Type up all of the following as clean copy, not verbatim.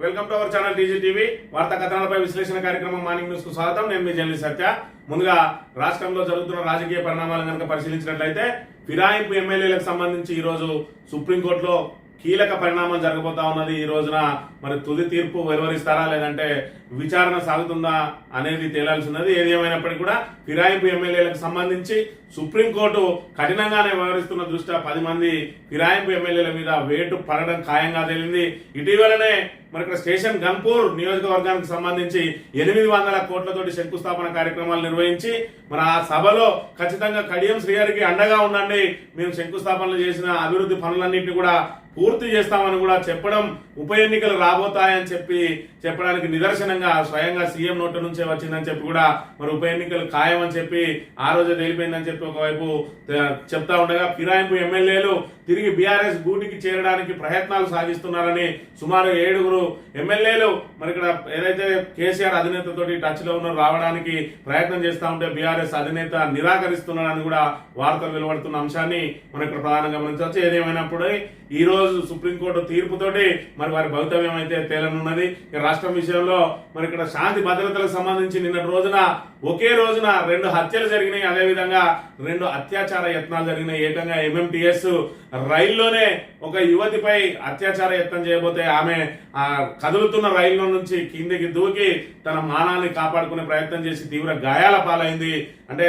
Welcome to our channel TG TV. వార్తా కథనాలపై విశ్లేషణ కార్యక్రమం మార్నింగ్ న్యూస్ కు స్వాగతం. నేను మీ జర్నలిస్ట్ సత్య. ముందుగా రాష్ట్రంలో జరుగుతున్న రాజకీయ పరిణామాలను కనుక పరిశీలించినట్లయితే ఫిరాయింపు ఎమ్మెల్యేలకు సంబంధించి ఈ రోజు సుప్రీంకోర్టులో కీలక పరిణామం జరగబోతా ఉన్నది. ఈ రోజున మరి తుది తీర్పు వెలువరిస్తారా లేదంటే విచారణ సాగుతుందా అనేది తేలాల్సినది. ఏది ఏమైనప్పటికీ కూడా ఫిరాయింపు ఎమ్మెల్యేలకు సంబంధించి సుప్రీంకోర్టు కఠినంగానే వ్యవహరిస్తున్న దృష్ట్యా 10 మంది ఫిరాయింపు ఎమ్మెల్యేల మీద వేటు పడడం ఖాయంగా తేలింది. ఇటీవలనే మరి ఇక్కడ స్టేషన్ గన్పూర్ నియోజకవర్గానికి సంబంధించి 800 కోట్లతోటి శంకుస్థాపన కార్యక్రమాలు నిర్వహించి మరి ఆ సభలో ఖచ్చితంగా కడియం శ్రీహరికి అండగా ఉండండి, మేము శంకుస్థాపనలు చేసిన అభివృద్ధి పనులన్నింటినీ కూడా పూర్తి చేస్తామని కూడా చెప్పడం, ఉప ఎన్నికలు రాబోతాయని చెప్పడానికి నిదర్శనంగా స్వయంగా సీఎం నోటి నుంచే వచ్చిందని చెప్పి కూడా మరి ఉప ఎన్నికలు ఖాయమని చెప్పి ఆ రోజే తెలిపోయిందని చెప్పి ఒకవైపు చెప్తా ఉండగా ఫిరాయింపు ఎమ్మెల్యేలు తిరిగి బీఆర్ఎస్ గూటికి చేరడానికి ప్రయత్నాలు సాగిస్తున్నారని సుమారు 7 ఎమ్మెల్యేలు మరి ఇక్కడ ఏదైతే కేసీఆర్ అధినేతతోటి టచ్ లో ఉన్న రావడానికి ప్రయత్నం చేస్తా ఉంటే బీఆర్ఎస్ అధినేత నిరాకరిస్తున్నారని కూడా వార్తలు వెలువడుతున్న అంశాన్ని మనం ఇక్కడ ప్రధానంగా గమనించవచ్చు. ఏదేమైనప్పుడు ఈ రోజు సుప్రీంకోర్టు తీర్పుతోటి మరి వారి భవితవ్యం అయితే తేలనున్నది. రాష్ట్రం విషయంలో మరి ఇక్కడ శాంతి భద్రతలకు సంబంధించి నిన్నటి రోజున ఒకే రోజున 2 హత్యలు జరిగినాయి, అదేవిధంగా 2 అత్యాచార యత్నాలు జరిగినాయి. ఏకంగా ఎంఎంటీఎస్ రైల్లోనే ఒక యువతిపై అత్యాచార యత్నం చేయబోతే ఆమె ఆ కదులుతున్న రైల్లో నుంచి కిందికి దూకి తన మానాన్ని కాపాడుకునే ప్రయత్నం చేసి తీవ్ర గాయాల పాలైంది. అంటే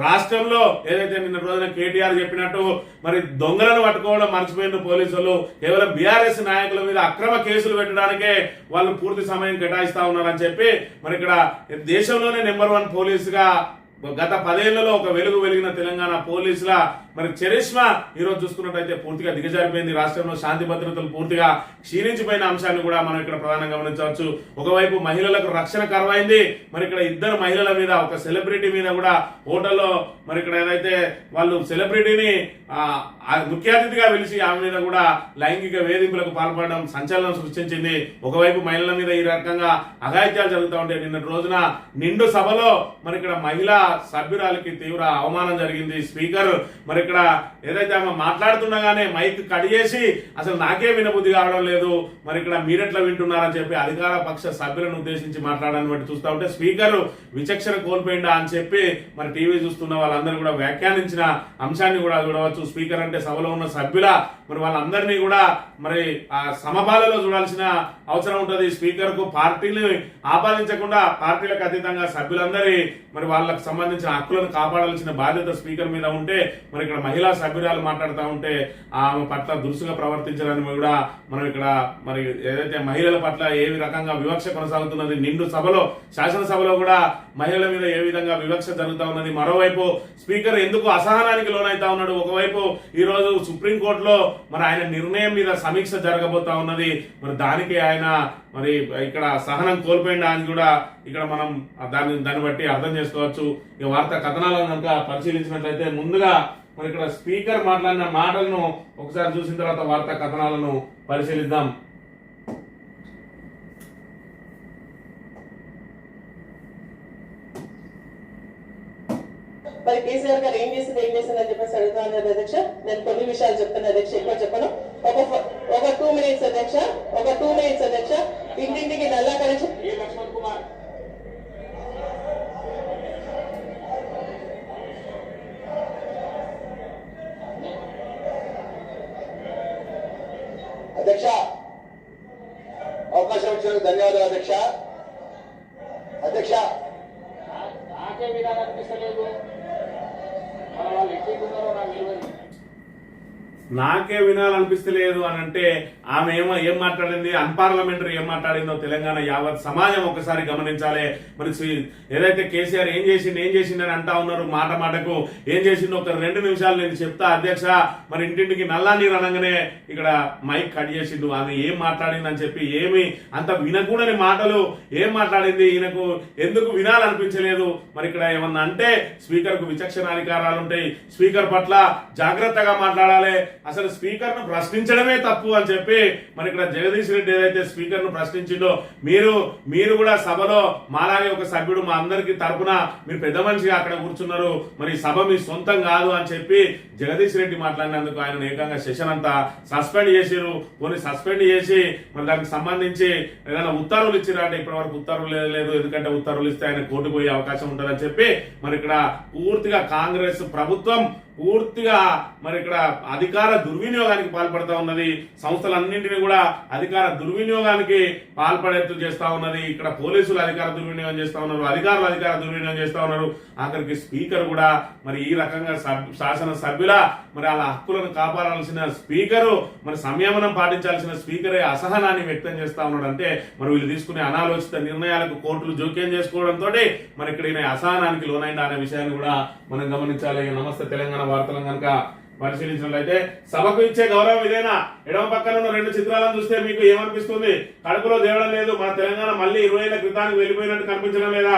రాష్ట్రంలో ఏదైతే నిన్న రోజున కేటీఆర్ చెప్పినట్టు మరి దొంగలను పట్టుకోవడం మర్చిపోయిన పోలీసులు కేవలం బీఆర్ఎస్ నాయకుల మీద అక్రమ కేసులు పెట్టడానికే వాళ్ళు పూర్తి సమయం కేటాయిస్తా ఉన్నారని చెప్పి మరి ఇక్కడ దేశంలోనే నెంబర్ 1 పోలీసుగా గత 10 ఏళ్లలో ఒక వెలుగు వెలిగిన తెలంగాణ పోలీసుల మరి చరిష్మా ఈ రోజు చూసుకున్నట్టయితే పూర్తిగా దిగజారిపోయింది. రాష్ట్రంలో శాంతి భద్రతలు పూర్తిగా క్షీణించిపోయిన అంశాన్ని కూడా మనం ఇక్కడ ప్రధానంగా గమనించవచ్చు. ఒకవైపు మహిళలకు రక్షణ కరువైంది. మరి ఇక్కడ 2 మహిళల మీద, ఒక సెలబ్రిటీ మీద కూడా హోటల్లో మరి ఇక్కడ ఏదైతే వాళ్ళు సెలబ్రిటీని ముఖ్య అతిథిగా పిలిచి ఆమె మీద కూడా లైంగిక వేధింపులకు పాల్పడడం సంచలనం సృష్టించింది. ఒకవైపు మహిళల మీద ఈ రకంగా అఘాయిత్యాలు జరుగుతూ ఉంటే నిన్నటి రోజున నిండు సభలో మరి ఇక్కడ మహిళా సభ్యురాలకి తీవ్ర అవమానం జరిగింది. స్పీకర్ మరి ఇక్కడ ఏదైతే ఆమె మాట్లాడుతుండగానే మైక్ కట్ చేసి అసలు నాకే వినబుద్ధి కావడం లేదు, మరి ఇక్కడ మీరెట్లా వింటున్నారని చెప్పి అధికార పక్ష సభ్యులను ఉద్దేశించి మాట్లాడని బట్టి చూస్తూ ఉంటే స్పీకర్ విచక్షణ కోల్పోయిందా అని చెప్పి మరి టీవీ చూస్తున్న వాళ్ళందరూ కూడా వ్యాఖ్యానించిన అంశాన్ని కూడా చూడవచ్చు. స్పీకర్ అంటే సభలో ఉన్న సభ్యుల మరి వాళ్ళందరినీ కూడా మరి ఆ సమపాలలో చూడాల్సిన అవసరం ఉంటుంది. స్పీకర్ కు పార్టీని ఆపాదించకుండా పార్టీలకు అతీతంగా సభ్యులందరి మరి వాళ్ళకు సంబంధించిన హక్కులను కాపాడాల్సిన బాధ్యత స్పీకర్ మీద ఉంటే మరి ఇక్కడ మహిళా సభ్యురాలు మాట్లాడుతూ ఉంటే ఆమె పట్ల దురుసుగా ప్రవర్తించడానికి కూడా మనం ఇక్కడ మరి ఏదైతే మహిళల పట్ల ఏ రకంగా వివక్ష కొనసాగుతున్నది, నిండు సభలో శాసనసభలో కూడా మహిళల మీద ఏ విధంగా వివక్ష జరుగుతూ ఉన్నది. మరోవైపు స్పీకర్ ఎందుకు అసహనానికి లోనైతా ఉన్నాడు. ఒకవైపు ఈ రోజు సుప్రీంకోర్టులో మరి ఆయన నిర్ణయం మీద సమీక్ష జరగబోతా ఉన్నది. మరి దానికి ఆయన మరి ఇక్కడ సహనం కోల్పోయిందా అని కూడా ఇక్కడ మనం దాన్ని బట్టి అర్థం చేసుకోవచ్చు. ఈ వార్తా కథనాలను కనుక పరిశీలించినట్లయితే ముందుగా మరి ఇక్కడ స్పీకర్ మాట్లాడిన మాటలను ఒకసారి చూసిన తర్వాత వార్తా కథనాలను పరిశీలిద్దాం. మరి కేసీఆర్ గారు ఏం చేసిందని చెప్పేసి అడుగుతాను అధ్యక్ష. నేను కొన్ని విషయాలు చెప్తాను అధ్యక్ష, ఎక్కువ చెప్పను. ఒక 2 minutes అధ్యక్ష, ఒక 2 minutes అధ్యక్ష. ఇంటింటికి నల్లా కనెక్షన్ లక్ష్మణ్ కుమార్ అధ్యక్ష, అవకాశం ఇచ్చినందుకు ధన్యవాదాలు అధ్యక్ష. అధ్యక్ష, నాకే వినాలనిపిస్తలేదు, వాళ్ళు ఎట్లున్నారో నాకు తెలియదు. నాకే వినాలనిపిస్తలేదు అని అంటే ఆమె ఏం మాట్లాడింది, అన్పార్లమెంటరీ ఏం మాట్లాడిందో తెలంగాణ యావత్ సమాజం ఒకసారి గమనించాలి. మరి ఏదైతే కేసీఆర్ ఏం చేసింది అని అంటా ఉన్నారు. మాటకు ఏం చేసిందో ఒక 2 నిమిషాలు నేను చెప్తా అధ్యక్ష. మరి ఇంటింటికి నల్లా నీరు అనగానే ఇక్కడ మైక్ కట్ చేసిండు. ఆమె ఏం మాట్లాడింది అని చెప్పి ఏమి అంత వినకూడని మాటలు ఏం మాట్లాడింది, ఈయనకు ఎందుకు వినాలనిపించలేదు. మరి ఇక్కడ ఏమన్నా అంటే స్పీకర్ కు విచక్షణాధికారాలు ఉంటాయి, స్పీకర్ పట్ల జాగ్రత్తగా మాట్లాడాలి. అసలు స్పీకర్ ను ప్రశ్నించడమే తప్పు అని చెప్పి మరి ఇక్కడ జగదీష్ రెడ్డి ఏదైతే స్పీకర్ ను ప్రశ్నించిండో మీరు కూడా సభలో మాలాగే ఒక సభ్యుడు మా అందరికి తరపున మీరు పెద్ద మనిషిగా అక్కడ కూర్చున్నారు, మరి సభ మీ సొంతం కాదు అని చెప్పి జగదీష్ రెడ్డి మాట్లాడినందుకు ఆయన ఏకంగా సెషన్ అంతా సస్పెండ్ చేసిరు. పోనీ సస్పెండ్ చేసి మరి దానికి సంబంధించి ఏదైనా ఉత్తర్వులు ఇచ్చిరా అంటే ఇప్పటి వరకు ఉత్తర్వులు లేదు, ఎందుకంటే ఉత్తర్వులు ఇస్తే ఆయన కోర్టుకు పోయే అవకాశం ఉంటుందని చెప్పి మరి ఇక్కడ పూర్తిగా కాంగ్రెస్ ప్రభుత్వం పూర్తిగా మరి ఇక్కడ అధికార దుర్వినియోగానికి పాల్పడతా ఉన్నది. సంస్థలన్నింటినీ కూడా అధికార దుర్వినియోగానికి పాల్పడేట్టు చేస్తా ఉన్నది. ఇక్కడ పోలీసులు అధికార దుర్వినియోగం చేస్తా ఉన్నారు, అధికారులు అధికార దుర్వినియోగం చేస్తా ఉన్నారు. ఆఖరికి స్పీకర్ కూడా మరి ఈ రకంగా శాసన సభ్యుల మరి అలా హక్కులను కాపాడాల్సిన స్పీకరు మరి సంయమనం పాటించాల్సిన స్పీకరే అసహనాన్ని వ్యక్తం చేస్తా ఉన్నాడు. అంటే మరి వీళ్ళు తీసుకునే అనాలోచిత నిర్ణయాలకు కోర్టులు జోక్యం చేసుకోవడంతో మరి ఇక్కడ ఈయన అసహనానికి లోనైందా అనే విషయాన్ని కూడా మనం గమనించాలి. నమస్తే తెలంగాణ వార్తలను కనుక పరిశీలించినట్లయితే సభకు ఇచ్చే గౌరవం ఇదేనా? ఎడమ పక్కన ఉన్న రెండు చిత్రాలను చూస్తే మీకు ఏమనిపిస్తుంది? కడుపులో దేవడం లేదు, మన తెలంగాణ మళ్ళీ 20 ఏళ్ల క్రితానికి వెళ్ళిపోయినట్టు కనిపించడం లేదా?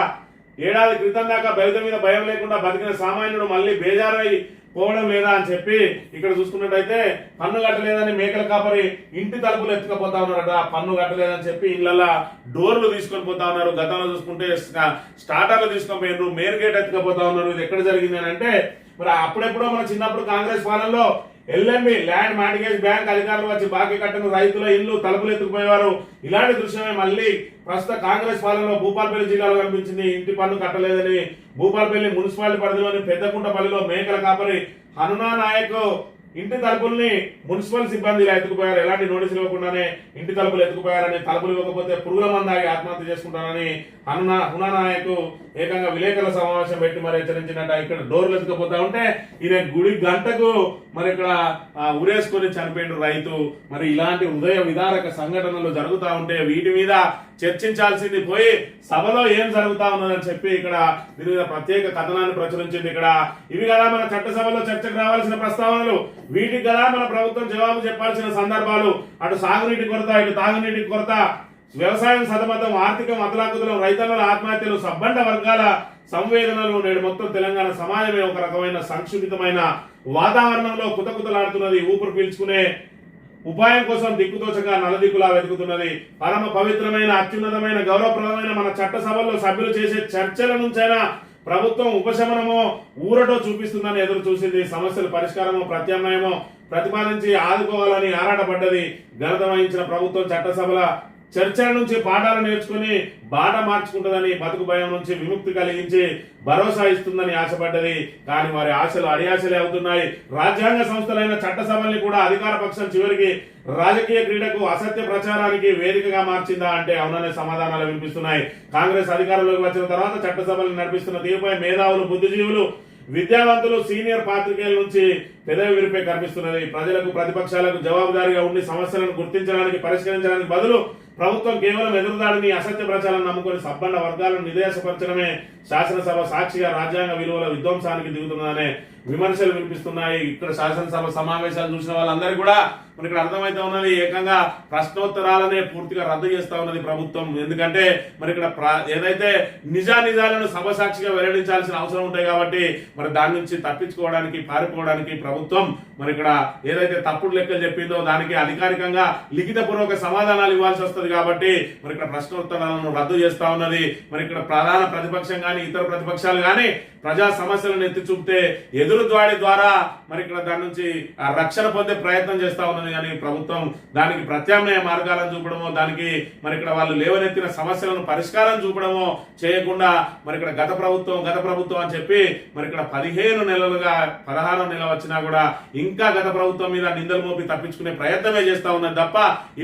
ఏడాది క్రితం దాకా బయట మీద భయం లేకుండా బతికిన సామాన్యుడు మళ్ళీ బేజారై పోవడం లేదా అని చెప్పి ఇక్కడ చూసుకున్నట్టయితే పన్ను కట్టలేదని మేకల కాపరి ఇంటి తలుపులు ఎత్తుకపోతా ఉన్నారట. పన్ను కట్టలేదని చెప్పి ఇళ్లలో డోర్లు తీసుకొని పోతా ఉన్నారు. గతంలో చూసుకుంటే స్టార్టర్లు తీసుకొని పోయినారు, మేర్ గేట్ ఎత్తుకపోతా ఉన్నారు. ఇది ఎక్కడ జరిగింది అని అంటే మరి అప్పుడెప్పుడో మన చిన్నప్పుడు కాంగ్రెస్ పాలనలో ఎల్ఎంబి ల్యాండ్ మార్టిగేజ్ బ్యాంక్ అధికారులు వచ్చి బాకీ కట్టిన రైతుల ఇల్లు తలుపులు ఎత్తుకుపోయేవారు. ఇలాంటి దృశ్యమే మళ్ళీ ప్రస్తుత కాంగ్రెస్ పాలనలో భూపాలపల్లి జిల్లాలో కనిపించింది. ఇంటి పన్ను కట్టలేదని భూపాలపల్లి మున్సిపాలిటీ పరిధిలోని పెద్దకుంటపల్లిలో మేకల కాపరి హనునా నాయక్ ఇంటి తలుపుల్ని మున్సిపల్ సిబ్బంది ఎత్తుకుపోయారు. ఎలాంటి నోటీసులు ఇవ్వకుండానే ఇంటి తలుపులు ఎత్తుకుపోయారని, తలుపులు ఇవ్వకపోతే పురుగుల మందాగి ఆత్మహత్య చేసుకుంటారని హనునా నాయక్ ఏకంగా విలేకరుల సమావేశం పెట్టి మరి హెచ్చరించినట్ట. ఇక్కడ డోర్లు ఎత్తుకుపోతా ఉంటే ఈయన గుడి గంటకు మరి ఇక్కడ ఉరేసుకొని చనిపోయిన రైతు. మరి ఇలాంటి హృదయ విదారక సంఘటనలు జరుగుతా ఉంటే వీటి మీద చర్చించాల్సింది పోయి సభలో ఏం జరుగుతా ఉన్నదని చెప్పి ఇక్కడ దీని మీద ప్రత్యేక కథనాన్ని ప్రచురించింది. ఇక్కడ ఇవి కదా మన చట్టసభలో చర్చకు రావాల్సిన ప్రస్తావనలు, వీటికి కదా మన ప్రభుత్వం జవాబు చెప్పాల్సిన సందర్భాలు. అటు సాగునీటి కొరత, ఇటు తాగునీటి కొరత, వ్యవసాయం సతమతం, ఆర్థికం అతలాకుతలం, రైతన్నల ఆత్మహత్యలు, సబ్బండ వర్గాల సంవేదనలు. నేడు మొత్తం తెలంగాణ సమాజమే ఒక రకమైన సంక్షిప్తమైన వాతావరణంలో కుతకుతలాడుతున్నది. ఊపిరి పీల్చుకునే ఉపాయం కోసం దిక్కుతోచగా నలదిక్కులా వెతుకుతున్నది. పరమ పవిత్రమైన అత్యున్నతమైన గౌరవప్రదమైన మన చట్టసభల్లో సభ్యులు చేసే చర్చల నుంచైనా ప్రభుత్వం ఉపశమనమో ఊరటో చూపిస్తుందని ఎదురు చూసింది. సమస్యల పరిష్కారమో ప్రత్యామ్నాయమో ప్రతిపాదించి ఆదుకోవాలని ఆరాటపడ్డది. ఘనత వహించిన ప్రభుత్వం చట్టసభల చర్చల నుంచి పాఠాలు నేర్చుకుని బాట మార్చుకుంటుందని, బతుకు భయం నుంచి విముక్తి కలిగించి భరోసా ఇస్తుందని ఆశపడ్డది. కానీ వారి ఆశలు అడియాశలే అవుతున్నాయి. రాజ్యాంగ సంస్థలైన చట్టసభల్ని కూడా అధికార పక్షం చివరికి రాజకీయ క్రీడకు, అసత్య ప్రచారానికి వేదికగా మార్చిందా అంటే అవుననే సమాధానాలు వినిపిస్తున్నాయి. కాంగ్రెస్ అధికారంలోకి వచ్చిన తర్వాత చట్టసభలను నడిపిస్తున్న తీరుపై మేధావులు, బుద్ధిజీవులు, విద్యావంతులు, సీనియర్ పాత్రికేయుల నుంచి పెదవి విరిపే కనిపిస్తున్నది. ప్రజలకు, ప్రతిపక్షాలకు జవాబుదారీగా ఉండి సమస్యలను గుర్తించడానికి, పరిష్కరించడానికి బదులు ప్రభుత్వం కేవలం ఎదురుదాడిని, అసత్య ప్రచారాన్ని నమ్ముకొని సబ్బండ వర్గాలను నిదేశపరచడమే శాసనసభ సాక్షిగా రాజ్యాంగ విలువల విధ్వంసానికి దిగుతున్నదనే విమర్శలు వినిపిస్తున్నాయి. ఇక్కడ శాసనసభ సమావేశాలు చూసిన వాళ్ళందరికీ కూడా మరి ఇక్కడ అర్థమైతే ఉన్నది, ఏకంగా ప్రశ్నోత్తరాలనే పూర్తిగా రద్దు చేస్తా ఉన్నది ప్రభుత్వం. ఎందుకంటే మరి ఇక్కడ ఏదైతే నిజాలను సభ సాక్షిగా వెల్లడించాల్సిన అవసరం ఉంటాయి కాబట్టి మరి దాని నుంచి తప్పించుకోవడానికి, పారిపోవడానికి ప్రభుత్వం మరి ఇక్కడ ఏదైతే తప్పుడు లెక్కలు చెప్పిందో దానికి అధికారికంగా లిఖిత పూర్వక సమాధానాలు ఇవ్వాల్సి వస్తుంది కాబట్టి మరి ఇక్కడ ప్రశ్నోత్తరాలను రద్దు చేస్తా ఉన్నది. మరి ఇక్కడ ప్రధాన ప్రతిపక్షం కానీ ఇతర ప్రతిపక్షాలు కానీ ప్రజా సమస్యలను ఎత్తి చూపితే ఎదురు దాడి ద్వారా మరి ఇక్కడ దాని నుంచి రక్షణ పొందే ప్రయత్నం చేస్తా ఉన్నది. కానీ ప్రభుత్వం దానికి ప్రత్యామ్నాయ మార్గాలను చూపడమో, దానికి మరి ఇక్కడ వాళ్ళు లేవనెత్తిన సమస్యలను పరిష్కారం చూపడమో చేయకుండా మరి ఇక్కడ గత ప్రభుత్వం అని చెప్పి మరి ఇక్కడ 15 నెలలుగా 16వ నెల వచ్చినా కూడా ఇంకా గత ప్రభుత్వం మీద నిందలు మోపి తప్పించుకునే ప్రయత్నమే చేస్తా ఉన్నది తప్ప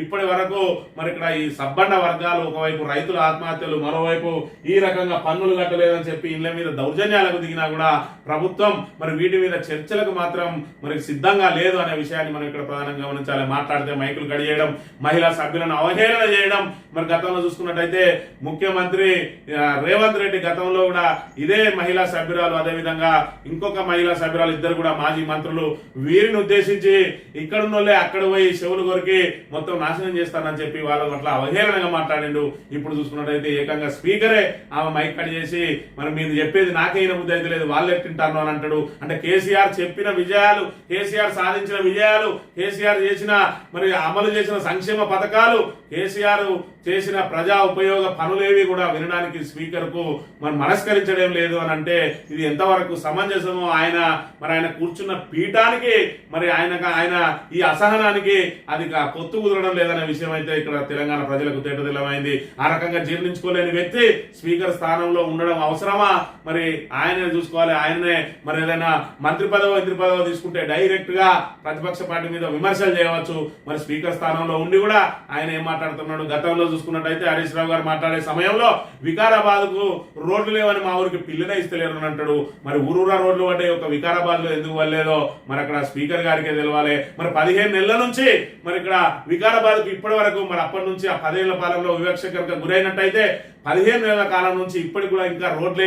ఇప్పటి వరకు మరి ఇక్కడ ఈ సబ్బండ వర్గాలు, ఒకవైపు రైతుల ఆత్మహత్యలు, మరోవైపు ఈ రకంగా పన్నులు కట్టలేదని చెప్పి ఇళ్ల మీద దౌర్జన్యాలకు దిగినా కూడా ప్రభుత్వం మరి వీటి మీద చర్చలకు మాత్రం మరి సిద్ధంగా లేదు అనే విషయాన్ని మనం ఇక్కడ ప్రధానంగా గమనించాలి. మాట్లాడితే మైకులు కడిగేయడం, మహిళా సభ్యులను అవహేళన చేయడం. మరి గతంలో చూసుకున్నట్టయితే ముఖ్యమంత్రి రేవంత్ రెడ్డి గతంలో కూడా ఇదే మహిళా సభ్యురాలు, అదేవిధంగా ఇంకొక మహిళా సభ్యురాలు, ఇద్దరు కూడా మాజీ మంత్రులు, వీరిని ఉద్దేశించి ఇక్కడున్నోళ్ళే అక్కడ పోయి చెవులు కొరికి మొత్తం నాశనం చేస్తానని చెప్పి వాళ్ళ అట్లా అవహేళనగా మాట్లాడిండు. ఇప్పుడు చూసుకున్నట్టయితే ఏకంగా స్పీకరే ఆమె మైక్ కట్ చేసి మరి మీరు చెప్పేది నాకైనా బుద్ధి అయితే లేదు, వాళ్ళు ఎట్టింటాను అని అంటాడు. అంటే అంటే కేసీఆర్ చెప్పిన విజయాలు, కేసీఆర్ సాధించిన విజయాలు, కేసీఆర్ చేసిన మరి అమలు చేసిన సంక్షేమ పథకాలు, కేసీఆర్ చేసిన ప్రజా ఉపయోగ పనులేవి కూడా వినడానికి స్పీకర్ కు మరి మనస్కరించడం లేదు అని అంటే ఇది ఎంతవరకు సమంజసమో, ఆయన కూర్చున్న పీఠానికి మరి ఆయన ఈ అసహనానికి అది పొత్తు కుదరడం లేదనే విషయం అయితే ఇక్కడ తెలంగాణ ప్రజలకు తేటతెల్లమైంది. ఆ రకంగా జీర్ణించుకోలేని వ్యక్తి స్పీకర్ స్థానంలో ఉండడం అవసరమా? మరి ఆయనే చూసుకోవాలి. ఆయననే మరి ఏదైనా మంత్రి పదవి తీసుకుంటే డైరెక్ట్ గా ప్రతిపక్ష పార్టీ మీద విమర్శలు చేయవచ్చు. మరి స్పీకర్ స్థానంలో ఉండి కూడా ఆయన ఏం మాట్లాడుతున్నాడు? గతంలో చూసుకున్నట్టయితే హరీష్ రావు గారు మాట్లాడే సమయంలో వికారాబాద్ కు రోడ్లు లేవని మా ఊరికి పిల్లనే ఇస్తలేరు అని అంటాడు. మరి ఊరూరా రోడ్లు పడ్డే ఒక వికారాబాద్ లో ఎందుకు వల్లేదో మరి అక్కడ స్పీకర్ గారికే తెలవాలి. మరి 15 నెలల నుంచి మరి ఇక్కడ వికారాబాద్ కు ఇప్పటి వరకు మరి అప్పటి నుంచి ఆ 10 ఏళ్ల పాలనలో వివక్షకరంగా గురైనట్టయితే 15 నెలల కాలం నుంచి ఇప్పటికి కూడా ఇంకా రోడ్లు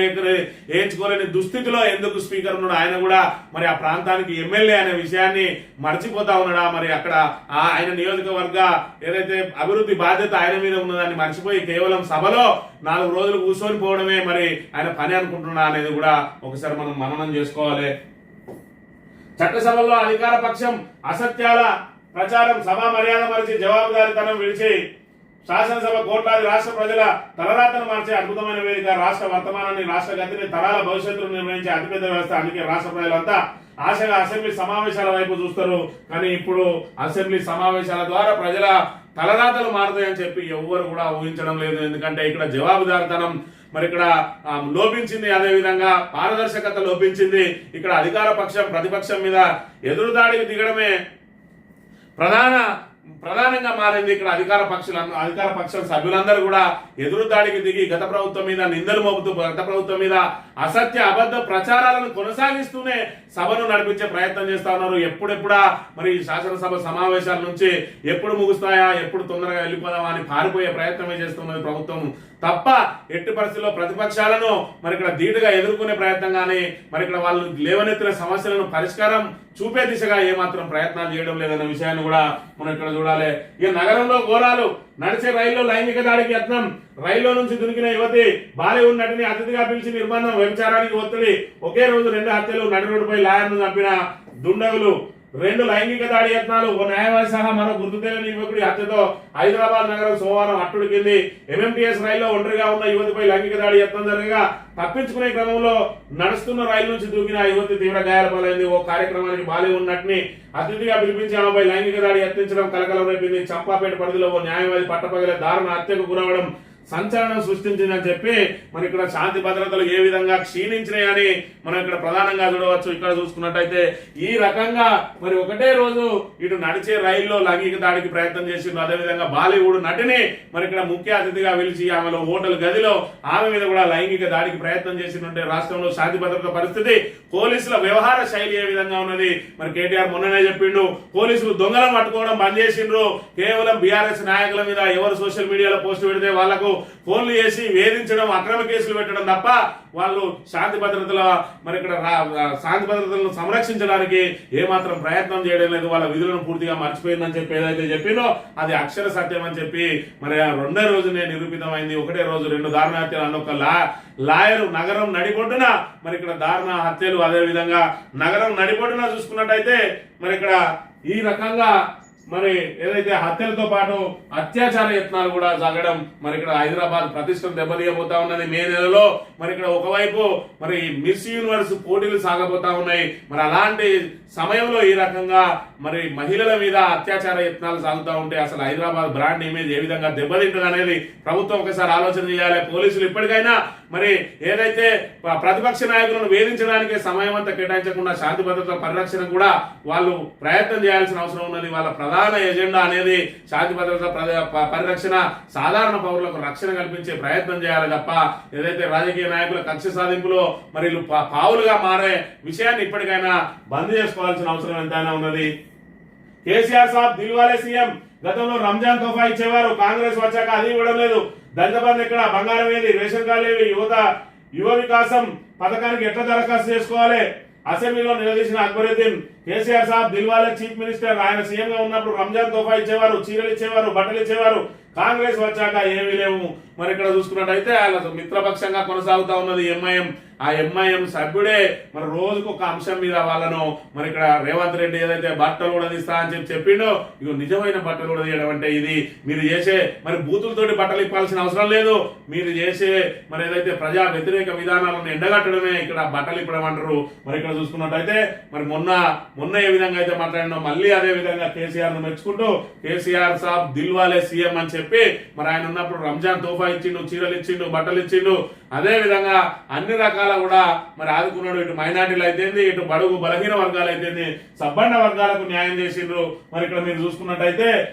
వేయించుకోలేని దుస్థితిలో ఎందుకు స్పీకర్ ఉన్నాడు? ఆయన కూడా మరి ఆ ప్రాంతానికి ఎమ్మెల్యే అనే విషయాన్ని మర్చిపోతా ఉన్నాడా? మరి అక్కడ ఆయన నియోజకవర్గ ఏదైతే అభివృద్ధి బాధ్యత ఆయన మీద ఉన్నదాన్ని మర్చిపోయి కేవలం సభలో 4 రోజులు కూర్చొని పోవడమే మరి ఆయన పని అనుకుంటున్నా అనేది కూడా ఒకసారి మనం మననం చేసుకోవాలి. చట్టసభలో అధికార పక్షం అసత్యాల ప్రచారం, సభా మర్యాద మరిచి జవాబుదారీతనం విడిచి శాసనసభ కోట్లాది రాష్ట్ర ప్రజల తలరాతను మార్చే అద్భుతమైన వేదిక. రాష్ట్ర వర్తమానాన్ని, రాష్ట్ర గతిని, తరాల భవిష్యత్తును నిర్ణయించే అతిపెద్ద వ్యవస్థ. అందుకే రాష్ట్ర ప్రజలంతా ఆశగా అసెంబ్లీ సమావేశాల వైపు చూస్తారు. కానీ ఇప్పుడు అసెంబ్లీ సమావేశాల ద్వారా ప్రజల తలరాతలు మారుతాయని చెప్పి ఎవ్వరు కూడా ఊహించడం లేదు. ఎందుకంటే ఇక్కడ జవాబుదారితనం మరి ఇక్కడ లోపించింది, అదేవిధంగా పారదర్శకత లోపించింది. ఇక్కడ అధికార పక్షం ప్రతిపక్షం మీద ఎదురుదాడికి దిగడమే ప్రధానంగా మారింది. ఇక్కడ అధికార పక్షం సభ్యులందరూ కూడా ఎదురుదాడికి దిగి గత ప్రభుత్వం మీద నిందలు మోపుతూ గత ప్రభుత్వం మీద అసత్య అబద్ధ ప్రచారాలను కొనసాగిస్తూనే సభను నడిపించే ప్రయత్నం చేస్తా ఉన్నారు. ఎప్పుడెప్పుడా మరి శాసనసభ సమావేశాల నుంచి ఎప్పుడు ముగుస్తాయా, ఎప్పుడు తొందరగా వెళ్ళిపోదామా అని పారిపోయే ప్రయత్నమే చేస్తున్నది ప్రభుత్వం తప్ప ఎట్టి పరిస్థితుల్లో ప్రతిపక్షాలను మరి ఇక్కడ ధీటుగా ఎదుర్కొనే ప్రయత్నం కానీ మరి ఇక్కడ వాళ్ళు లేవనెత్తిన సమస్యలను పరిష్కారం చూపే దిశగా ఏమాత్రం ప్రయత్నాలు చేయడం లేదన్న విషయాన్ని కూడా మనం ఇక్కడ చూడాలి. ఇక నగరంలో ఘోరాలు, నడిచే రైల్లో లైంగిక దాడికి యత్నం, రైల్లో నుంచి దునికిన యువతి, బాలీవుడ్ నటిని అతిథిగా పిలిచి నిర్బంధం, వ్యభిచారానికి ఒత్తిడి, ఒకే రోజు 2 హత్యలు, నడి రోడ్డుపై లాయర్ను చంపిన దుండగులు, 2 లైంగిక దాడి యత్నాలు, ఓ న్యాయవాది సహా మరో గుర్తు తెలియని యువకుడి హత్యతో హైదరాబాద్ నగరం సోమవారం అట్టుడికింది. ఎంఎంటీఎస్ రైల్లో ఒంటరిగా ఉన్న యువతిపై లైంగిక దాడి యత్నం జరగగా తప్పించుకునే క్రమంలో నడుస్తున్న రైలు నుంచి దూకిన యువతి తీవ్ర గాయాల పాలైంది. ఓ కార్యక్రమానికి బాలీవుడ్ నటిని అతిథిగా పిలిపించి ఆమెపై లైంగిక దాడి యత్నించడం కలకలం రేపింది. చంపాపేట పరిధిలో ఓ న్యాయవాది పట్టపగలే దారుణ హత్యకు గురవడం సంచలనం సృష్టించిందని చెప్పి మరి ఇక్కడ శాంతి భద్రతలు ఏ విధంగా క్షీణించినాయని మనం ఇక్కడ ప్రధానంగా చూడవచ్చు. ఇక్కడ చూసుకున్నట్టయితే ఈ రకంగా మరి ఒకటే రోజు ఇటు నడిచే రైల్లో లైంగిక దాడికి ప్రయత్నం చేసిండ్రు. అదేవిధంగా బాలీవుడ్ నటిని మరి ఇక్కడ ముఖ్య అతిథిగా పిలిచి ఆమెలో హోటల్ గదిలో ఆమె మీద కూడా లైంగిక దాడికి ప్రయత్నం చేసిందంటే రాష్ట్రంలో శాంతి భద్రత పరిస్థితి, పోలీసుల వ్యవహార శైలి ఏ విధంగా ఉన్నది? మరి కేటీఆర్ మొన్ననే చెప్పిండు, పోలీసులు దొంగలను పట్టుకోవడం బంద్ చేసిండ్రు. కేవలం బీఆర్ఎస్ నాయకుల మీద ఎవరు సోషల్ మీడియాలో పోస్ట్ పెడితే వాళ్లకు ఫోన్లు చేసి వేధించడం, అక్రమ కేసులు పెట్టడం తప్ప వాళ్ళు శాంతి భద్రతలను సంరక్షించడానికి ఏమాత్రం ప్రయత్నం చేయడం లేదు. వాళ్ళ విధులను పూర్తిగా మర్చిపోయిందని చెప్పి ఏదైతే చెప్పిందో అది అక్షర సత్యం అని చెప్పి మరి 2వ రోజునే నిరూపితమైంది. ఒకటే రోజు 2 దారుణ హత్యలు అన్న ఒక లాయరు నగరం నడిబొడ్డున మరి ఇక్కడ దారుణ హత్యలు, అదేవిధంగా నగరం నడిబొడ్డున చూసుకున్నట్టయితే మరి ఇక్కడ ఈ రకంగా మరి ఏదైతే హత్యలతో పాటు అత్యాచార యత్నాలు కూడా జరగడం మరి ఇక్కడ హైదరాబాద్ ప్రతిష్టను దెబ్బతీయబోతా ఉన్నది. మే నెలలో మరి ఇక్కడ ఒకవైపు మరి మిస్ యూనివర్స్ పోటీలు సాగబోతా ఉన్నాయి. మరి అలాంటి సమయంలో ఈ రకంగా మరి మహిళల మీద అత్యాచార యత్నాలు సాగుతూ ఉంటే అసలు హైదరాబాద్ బ్రాండ్ ఇమేజ్ ఏ విధంగా దెబ్బతింటుంది అనేది ప్రభుత్వం ఒకసారి ఆలోచన చేయాలి. పోలీసులు ఇప్పటికైనా మరి ఏదైతే ప్రతిపక్ష నాయకులను వేధించడానికి సమయం అంతా కేటాయించకుండా శాంతి భద్రతల పరిరక్షణ కూడా వాళ్ళు ప్రయత్నం చేయాల్సిన అవసరం ఉన్నది. వాళ్ళ ప్రధాన ఎజెండా అనేది శాంతి భద్రత పరిరక్షణ, సాధారణ పౌరులకు రక్షణ కల్పించే ప్రయత్నం చేయాలి తప్ప ఏదైతే రాజకీయ నాయకుల కక్ష సాధింపులో మరి పావులుగా మారే విషయాన్ని ఇప్పటికైనా బంద్ చేసుకోవాల్సిన అవసరం ఎంతైనా ఉన్నది. కేసీఆర్ సాబ్ దిల్వాలే సీఎం, గతంలో రంజాన్ తోఫా ఇచ్చేవారు, కాంగ్రెస్ వచ్చాక అది ఇవ్వడం లేదు. దళిత బంధు ఎక్కడ, బంగారం ఏది, రేషన్ కార్డు ఏవి, యువ వికాసం పథకానికి ఎట్లా దరఖాస్తు చేసుకోవాలి? అసెంబ్లీలో నిలదీసిన అక్బరుద్దీన్, కేసీఆర్ సాబ్ దిల్వాలే చీఫ్ మినిస్టర్, ఆయన సీఎం గా ఉన్నప్పుడు రంజాన్ తోఫా ఇచ్చేవారు, చీరలు ఇచ్చేవారు, బట్టలు ఇచ్చేవారు. కాంగ్రెస్ వచ్చాక ఏమీ లేవు. మరి ఇక్కడ చూసుకున్నట్టయితే వాళ్ళ మిత్రపక్షంగా కొనసాగుతా ఉన్నది ఎంఐఎం. ఆ ఎంఐఎం సభ్యుడే మరి రోజుకు ఒక అంశం మీద వాళ్ళను మరి ఇక్కడ రేవంత్ రెడ్డి ఏదైతే బట్టలు కూడా తీస్తా అని చెప్పిండో ఇక నిజమైన బట్టలు కూడా తీయడం అంటే ఇది మీరు చేసే మరి బూతులతోటి బట్టలు ఇప్పాల్సిన అవసరం లేదు. మీరు చేసే మరి ఏదైతే ప్రజా వ్యతిరేక విధానాలను ఎండగట్టడమే ఇక్కడ బట్టలు ఇప్పడం అంటారు. మరి ఇక్కడ చూసుకున్నట్టయితే మరి మొన్న ఏ విధంగా అయితే మాట్లాడినో మళ్ళీ అదే విధంగా కేసీఆర్ ను మెచ్చుకుంటూ కేసీఆర్ సాబ్ దిల్వాలే సీఎం అని చెప్పి మరి ఆయన ఉన్నప్పుడు రంజాన్ తోఫా ఇచ్చిండు, చీరలు ఇచ్చిండు, బట్టలు ఇచ్చిండు. అదే విధంగా అన్ని రకాల కూడా మరి ఆదుకున్నాడు. ఇటు మైనార్టీలు అయితేంది, ఇటు బడుగు బలహీన వర్గాలు అయితేంది, సబ్బండ వర్గాలకు న్యాయం చేసిండ్రు. మరి ఇక్కడ మీరు చూసుకున్నట్టయితే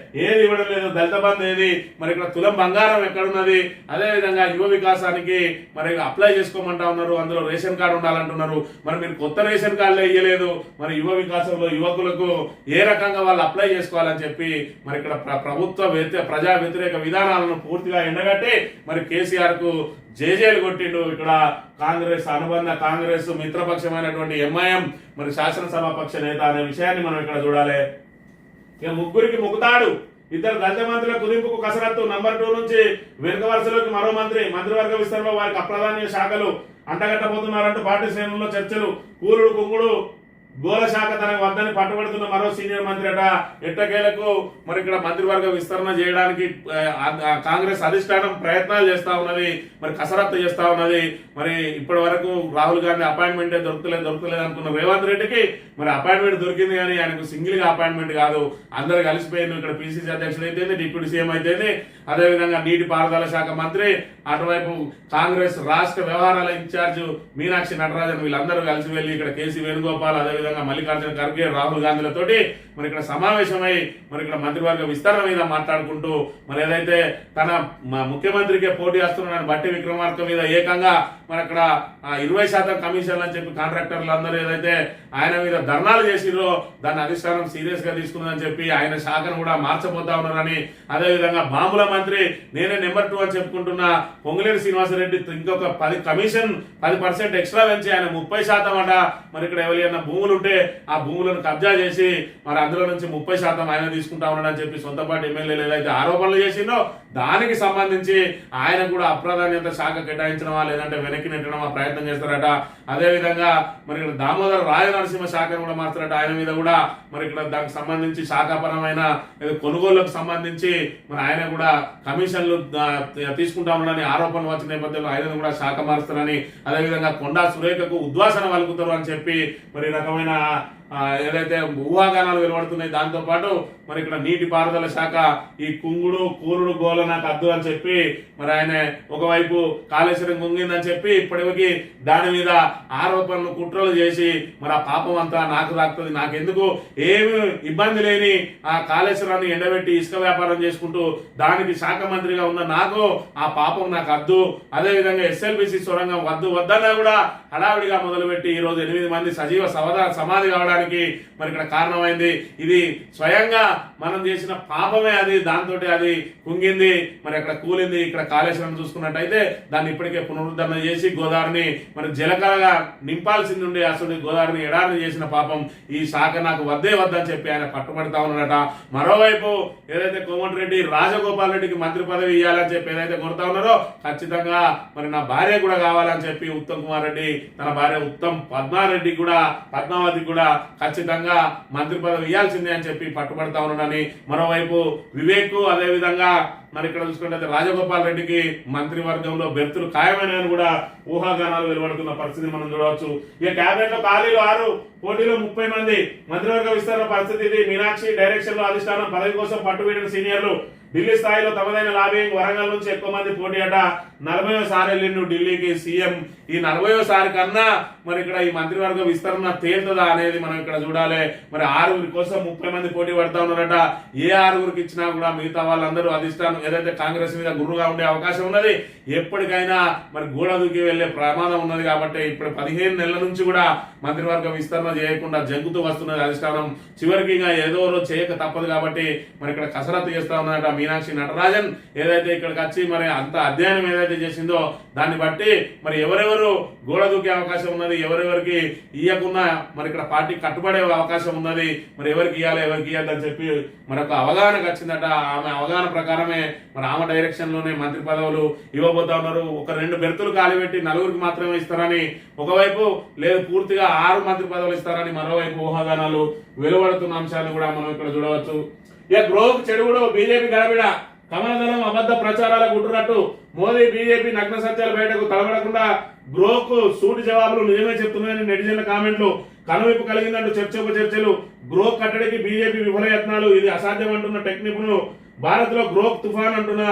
ఏది ఇవ్వడం లేదు. దళిత బంధు ఏది, మరి ఇక్కడ తులం బంగారం ఎక్కడున్నది. అదే విధంగా యువ వికాసానికి మరి అప్లై చేసుకోమంటా ఉన్నారు. అందులో రేషన్ కార్డు ఉండాలంటున్నారు. మరి మీరు కొత్త రేషన్ కార్డులే ఇయ్యలేదు. మరి యువ వికాసంలో యువకులకు ఏ రకంగా వాళ్ళు అప్లై చేసుకోవాలని చెప్పి మరి ఇక్కడ ప్రజా వ్యతిరేక విధానాలను పూర్తిగా ఎండగట్టి మరి కేసీఆర్ కు జేజేలు కొట్టిండు. ఇక్కడ కాంగ్రెస్ అనుబంధ కాంగ్రెస్ మిత్రపక్షమైనటువంటి ఎంఐఎం మరి శాసనసభ పక్ష నేత అనే విషయాన్ని మనం ఇక్కడ చూడాలి. ఇక ముగ్గురికి ముక్కుతాడు. ఇద్దరు దళిత మంత్రుల కుదింపుకు కసరత్తు. నంబర్ 2 నుంచి వెనుక వరుసలోకి మరో మంత్రివర్గ విస్తరణలో వారికి అప్రధాన శాఖలు అంటగట్టబోతున్నారంటూ పార్టీ శ్రేణుల్లో చర్చలు. కూలుడు కుంగుడు గోల శాఖ తనకు వద్దని పట్టుబడుతున్న మరో సీనియర్ మంత్రి అట. ఎట్టకేలకు మరి ఇక్కడ మంత్రివర్గ విస్తరణ చేయడానికి కాంగ్రెస్ అధిష్టానం ప్రయత్నాలు చేస్తా ఉన్నది, మరి కసరత్తు చేస్తా ఉన్నది. మరి ఇప్పటి వరకు రాహుల్ గాంధీ అపాయింట్మెంటే దొరకలేదు అనుకున్న రేవంత్ రెడ్డికి మరి అపాయింట్మెంట్ దొరికింది. కానీ ఆయనకు సింగిల్ గా అపాయింట్మెంట్ కాదు, అందరు కలిసిపోయింది. ఇక్కడ పిసిసి అధ్యక్షుడు అయితే, డిప్యూటీ సీఎం అయితే, అదేవిధంగా నీటిపారుదల శాఖ మంత్రి, అటువైపు కాంగ్రెస్ రాష్ట్ర వ్యవహారాల ఇన్ఛార్జ్ మీనాక్షి నటరాజన్ వీళ్ళందరూ కలిసి వెళ్లి ఇక్కడ కేసీ వేణుగోపాల్, అదేవిధంగా మల్లికార్జున ఖర్గే, రాహుల్ గాంధీలతోటి మరి ఇక్కడ సమావేశమై మరి ఇక్కడ మంత్రివర్గ విస్తరణ మీద మాట్లాడుకుంటూ మరి ఏదైతే తన ముఖ్యమంత్రికే పోటీ చేస్తున్నాడని బట్టి విక్రమార్క మీద ఏకంగా మరి అక్కడ 20% కమిషన్లు అని చెప్పి కాంట్రాక్టర్లు అందరూ ఏదైతే ఆయన మీద ధర్నాలు చేసిరో దాన్ని అధిష్టానం సీరియస్ గా తీసుకుందని చెప్పి ఆయన శాఖను కూడా మార్చబోతా ఉన్నారని, అదేవిధంగా బాంబుల మంత్రి నేనే నెంబర్ 2 అని చెప్పుకుంటున్న పొంగులేటి శ్రీనివాసరెడ్డి ఇంకొక 10% ఎక్స్ట్రా పెంచి ఆయన 30% అట. మరి ఇక్కడ ఎవరైనా భూములు ఉంటే ఆ భూములను కబ్జా చేసి మరి అందులో నుంచి 30% ఆయన తీసుకుంటా ఉన్నాడని చెప్పి సొంత పార్టీ ఎమ్మెల్యేలు ఏదైతే ఆరోపణలు చేసిందో దానికి సంబంధించి ఆయన కూడా అప్రాధాన్యత శాఖ కేటాయించడమా లేదంటే వెనక్కి నెట్టడమా ప్రయత్నం చేస్తారట. అదేవిధంగా మరి ఇక్కడ దామోదర రాజనరసింహ శాఖను కూడా మార్చారట. ఆయన మీద కూడా మరి ఇక్కడ దానికి సంబంధించి శాఖాపరమైన కొనుగోళ్లకు సంబంధించి మరి ఆయన కూడా కమిషన్లు తీసుకుంటా ఉన్నాడని ఆరోపణలు వచ్చిన నేపథ్యంలో ఆయన కూడా శాఖ మారుస్తారని, అదేవిధంగా కొండా సురేఖకు ఉద్వాసన వలుకుతారు అని చెప్పి మరి రకమైన ఏదైతే ఊహాగానాలు వెలువడుతున్నాయి. దాంతో పాటు మరి ఇక్కడ నీటిపారుదల శాఖ ఈ కుంగుడు కూరుడు గోల నాకు అద్దు అని చెప్పి మరి ఆయన ఒకవైపు కాళేశ్వరం కుంగిందని చెప్పి ఇప్పటికి దాని మీద ఆరోపణలు కుట్రలు చేసి మరి ఆ పాపం అంతా నాకు తాకుతుంది, నాకెందుకు ఏమి ఇబ్బంది లేని ఆ కాళేశ్వరాన్ని ఎండబెట్టి ఇసుక వ్యాపారం చేసుకుంటూ దానికి శాఖ మంత్రిగా ఉన్న నాకు ఆ పాపం నాకు అద్దు, అదేవిధంగా ఎస్ఎల్బిసి సొరంగం వద్దన్నా కూడా హడావిడిగా మొదలుపెట్టి ఈ రోజు 8 మంది సజీవ సమాధి కావడానికి మరి ఇక్కడ కారణమైంది. ఇది స్వయంగా మనం చేసిన పాపమే. అది దాంతో అది కుంగింది, మరి అక్కడ కూలింది. ఇక్కడ కాళేశ్వరం చూసుకున్నట్టయితే దాన్ని ఇప్పటికే పునరుద్ధరణ చేసి గోదావరిని మరి జలకరగా నింపాల్సింది ఉండే అసలు గోదావరిని ఎడారిని చేసిన పాపం ఈ శాఖ నాకు వద్దని చెప్పి ఆయన పట్టుబడతా ఉన్నాడట. మరోవైపు ఏదైతే కోమటిరెడ్డి రాజగోపాల్ రెడ్డికి మంత్రి పదవి ఇవ్వాలని చెప్పి ఏదైతే కోరుతా ఉన్నారో ఖచ్చితంగా మరి నా భార్య కూడా కావాలని చెప్పి ఉత్తమ్ కుమార్ రెడ్డి తన భార్య పద్మావతి కూడా ఖచ్చితంగా మంత్రి పదవి ఇవ్వాల్సిందే అని చెప్పి పట్టుబడతా ఉన్నాడని, మరోవైపు వివేక్ అదేవిధంగా మరి ఇక్కడ చూసుకుంటే రాజగోపాల్ రెడ్డికి మంత్రివర్గంలో బెర్తులు ఖాయమైన కూడా ఊహాగానాలు వెలువడుతున్న పరిస్థితి మనం చూడవచ్చు. ఇక కేబినెట్ లో ఖాళీలు 6, పోటీలో 30 మంది. మంత్రివర్గ విస్తరణ పరిస్థితి ఇది. మీనాక్షి డైరెక్షన్ లో అధిష్టానం పదవి కోసం పట్టుబడిన సీనియర్లు. ఢిల్లీ స్థాయిలో తమదైన లాబింగ్. వరంగల్ నుంచి ఎక్కువ మంది పోటీ అట. 40వ వెళ్ళిండు ఢిల్లీకి సీఎం. ఈ 40వ కన్నా మరి ఇక్కడ ఈ మంత్రివర్గ విస్తరణ తేలుతుందా అనేది మనం ఇక్కడ చూడాలి. మరి 6 కోసం 30 మంది పోటీ పడతా ఉన్నారట. ఏ 6 ఇచ్చినా కూడా మిగతా వాళ్ళందరూ అధిష్టానం ఏదైతే కాంగ్రెస్ మీద గుర్రుగా ఉండే అవకాశం ఉన్నది. ఎప్పటికైనా మరి గోడ దూకి వెళ్లే ప్రమాదం ఉన్నది. కాబట్టి ఇప్పుడు 15 నెలల నుంచి కూడా మంత్రివర్గ విస్తరణ చేయకుండా జంకుతూ వస్తున్నది అధిష్టానం. చివరికి ఏదో రోజు చేయక తప్పదు కాబట్టి మరి ఇక్కడ కసరత్తు చేస్తా ఉన్నదట. మీనాక్షి నటరాజన్ ఏదైతే ఇక్కడికి వచ్చి మరి అంత అధ్యయనం ఏదైతే చేసిందో దాన్ని బట్టి మరి ఎవరెవరు గోడ దూకే అవకాశం ఉన్నది, ఎవరెవరికి ఇయ్యకున్నా మరి ఇక్కడ పార్టీ కట్టుబడే అవకాశం ఉన్నది, మరి ఎవరికి ఇవ్వాలి ఎవరికి ఇవ్వద్దని చెప్పి మరొక అవగాహనకు వచ్చిందట. ఆమె అవగాహన ప్రకారమే మరి ఆమె డైరెక్షన్ లోనే మంత్రి పదవులు ఇవ్వబోతా ఉన్నారు. ఒక 2 బెర్తులు ఖాళీ పెట్టి 4కి మాత్రమే ఇస్తారని ఒకవైపు, లేదు పూర్తిగా 6 మంత్రి పదవులు ఇస్తారని మరోవైపు ఊహాగానాలు వెలువడుతున్న అంశాలను కూడా మనం ఇక్కడ చూడవచ్చు. ఇక గ్రోక్ చెడుగుడు బీజేపీ గడబిడ, కమలదళం అబద్ధ ప్రచారాలకు గుట్టున్నట్టు మోదీ బీజేపీ నగ్న సత్యాలు బయటకు తలబడకుండా గ్రోక్ సూటి జవాబులు నిజమే చెప్తున్నాయని నెటిజన్ల కామెంట్లు, కనువిప్పు కలిగిందంటూ చర్చలు, గ్రోక్ కట్టడికి బీజేపీ విఫలయత్నాలు, ఇది అసాధ్యం అంటున్న టెక్ నిపుణులు, భారత్ లో గ్రోక్ తుఫాన్ అంటున్న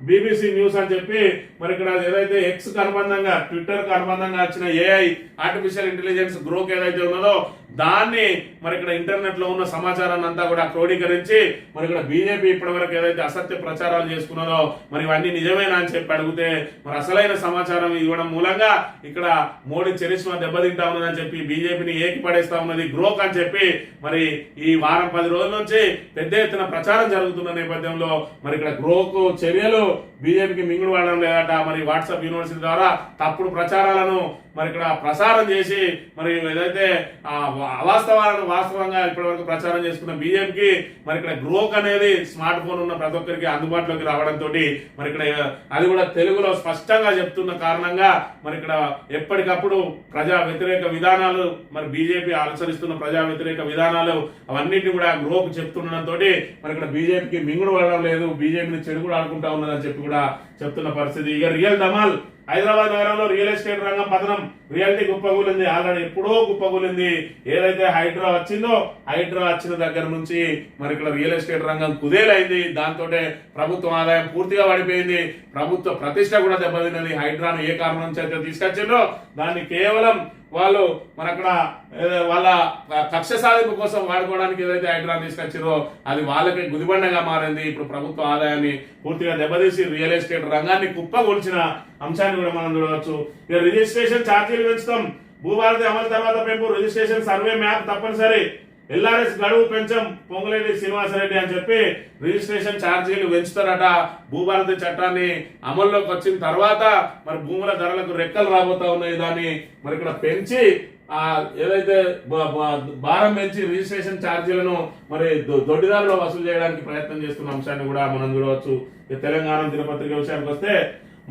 బీబీసీ న్యూస్ అని చెప్పి మరి ఇక్కడ ఏదైతే ఎక్స్ కు అనుబంధంగా ట్విట్టర్ కు అనుబంధంగా వచ్చిన ఏఐ ఆర్టిఫిషియల్ ఇంటెలిజెన్స్ గ్రోక్ ఏదైతే ఉన్నదో దాన్ని మరి ఇక్కడ ఇంటర్నెట్ లో ఉన్న సమాచారాన్ని అంతా కూడా క్రోడీకరించి మరి ఇక్కడ బీజేపీ ఇప్పటివరకు ఏదైతే అసత్య ప్రచారాలు చేసుకున్నదో మరి ఇవన్నీ నిజమేనా అని చెప్పి అడిగితే మరి అసలైన సమాచారం ఇవ్వడం మూలంగా ఇక్కడ మోడీ చరిష్మా దెబ్బతింటా ఉన్నదని చెప్పి బీజేపీని ఏకి పడేస్తా ఉన్నది గ్రోక్ అని చెప్పి మరి ఈ వారం 10 రోజుల నుంచి పెద్ద ఎత్తున ప్రచారం జరుగుతున్న నేపథ్యంలో మరి ఇక్కడ గ్రోక్ చర్యలు బీజేపీకి మింగుడు పడడం లేదట. మరి వాట్సాప్ యూనివర్సిటీ ద్వారా తప్పుడు ప్రచారాలను మరి ఇక్కడ ప్రసారం చేసి మరి ఏదైతే అవాస్తవాలను వాస్తవంగా ఇప్పటివరకు ప్రచారం చేసుకున్న బీజేపీకి మరి ఇక్కడ గ్రోక్ అనేది స్మార్ట్ ఫోన్ ఉన్న ప్రతి ఒక్కరికి అందుబాటులోకి రావడంతో మరి ఇక్కడ అది కూడా తెలుగులో స్పష్టంగా చెప్తున్న కారణంగా మరి ఇక్కడ ఎప్పటికప్పుడు ప్రజా వ్యతిరేక విధానాలు మరి బీజేపీ అనుసరిస్తున్న ప్రజా వ్యతిరేక విధానాలు అవన్నిటిని కూడా గ్రోక్ చెప్తుండడంతో మరి ఇక్కడ బీజేపీకి మింగుడు పడడం లేదు, బీజేపీని చెడు కూడా ఆడుకుంటా ఉన్నదని చెప్పి కూడా చెప్తున్న పరిస్థితి. ఇక రియల్ ధమాల్, హైదరాబాద్ నగరంలో రియల్ ఎస్టేట్ రంగం పతనం, రియాలిటీ కుప్పకూలింది, ఆల్రెడీ ఎప్పుడో కుప్పకూలింది. ఏదైతే హైడ్రా వచ్చిందో హైడ్రా వచ్చిన దగ్గర నుంచి మరి ఇక్కడ రియల్ ఎస్టేట్ రంగం కుదేలైంది. దాంతో ప్రభుత్వం ఆదాయం పూర్తిగా పడిపోయింది, ప్రభుత్వ ప్రతిష్ట కూడా దెబ్బతిన్నది. హైడ్రాను ఏ కారణం నుంచి అయితే తీసుకొచ్చిందో దాన్ని కేవలం వాళ్ళు మన అక్కడ వాళ్ళ కక్ష సాధింపు కోసం వాడుకోవడానికి ఏదైతే హైడ్రా తీసుకొచ్చారో అది వాళ్ళకి గుదిబండగా మారింది. ఇప్పుడు ప్రభుత్వ ఆదాయాన్ని పూర్తిగా దెబ్బతీసి రియల్ ఎస్టేట్ రంగాన్ని కుప్పగొల్చిన అంశాన్ని కూడా మనం చూడవచ్చు. ఇక రిజిస్ట్రేషన్ ఛార్జీలు పెంచుతాం, భూభారతి అమలు తర్వాత పెంపు, రిజిస్ట్రేషన్ సర్వే మ్యాప్ తప్పనిసరి, ఎల్ఆర్ఎస్ గడువు పెంచం పొంగులేటి శ్రీనివాసరెడ్డి అని చెప్పి రిజిస్ట్రేషన్ ఛార్జీలు పెంచుతారట. భూభారతి చట్టాన్ని అమల్లోకి వచ్చిన తర్వాత మరి భూముల ధరలకు రెక్కలు రాబోతా ఉన్నాయి. దాన్ని మరి ఇక్కడ పెంచి ఏదైతే భారం పెంచి రిజిస్ట్రేషన్ ఛార్జీలను మరి దొడ్డిదారులో వసూలు చేయడానికి ప్రయత్నం చేస్తున్న అంశాన్ని కూడా మనం చూడవచ్చు. తెలంగాణ దినపత్రిక విషయానికి వస్తే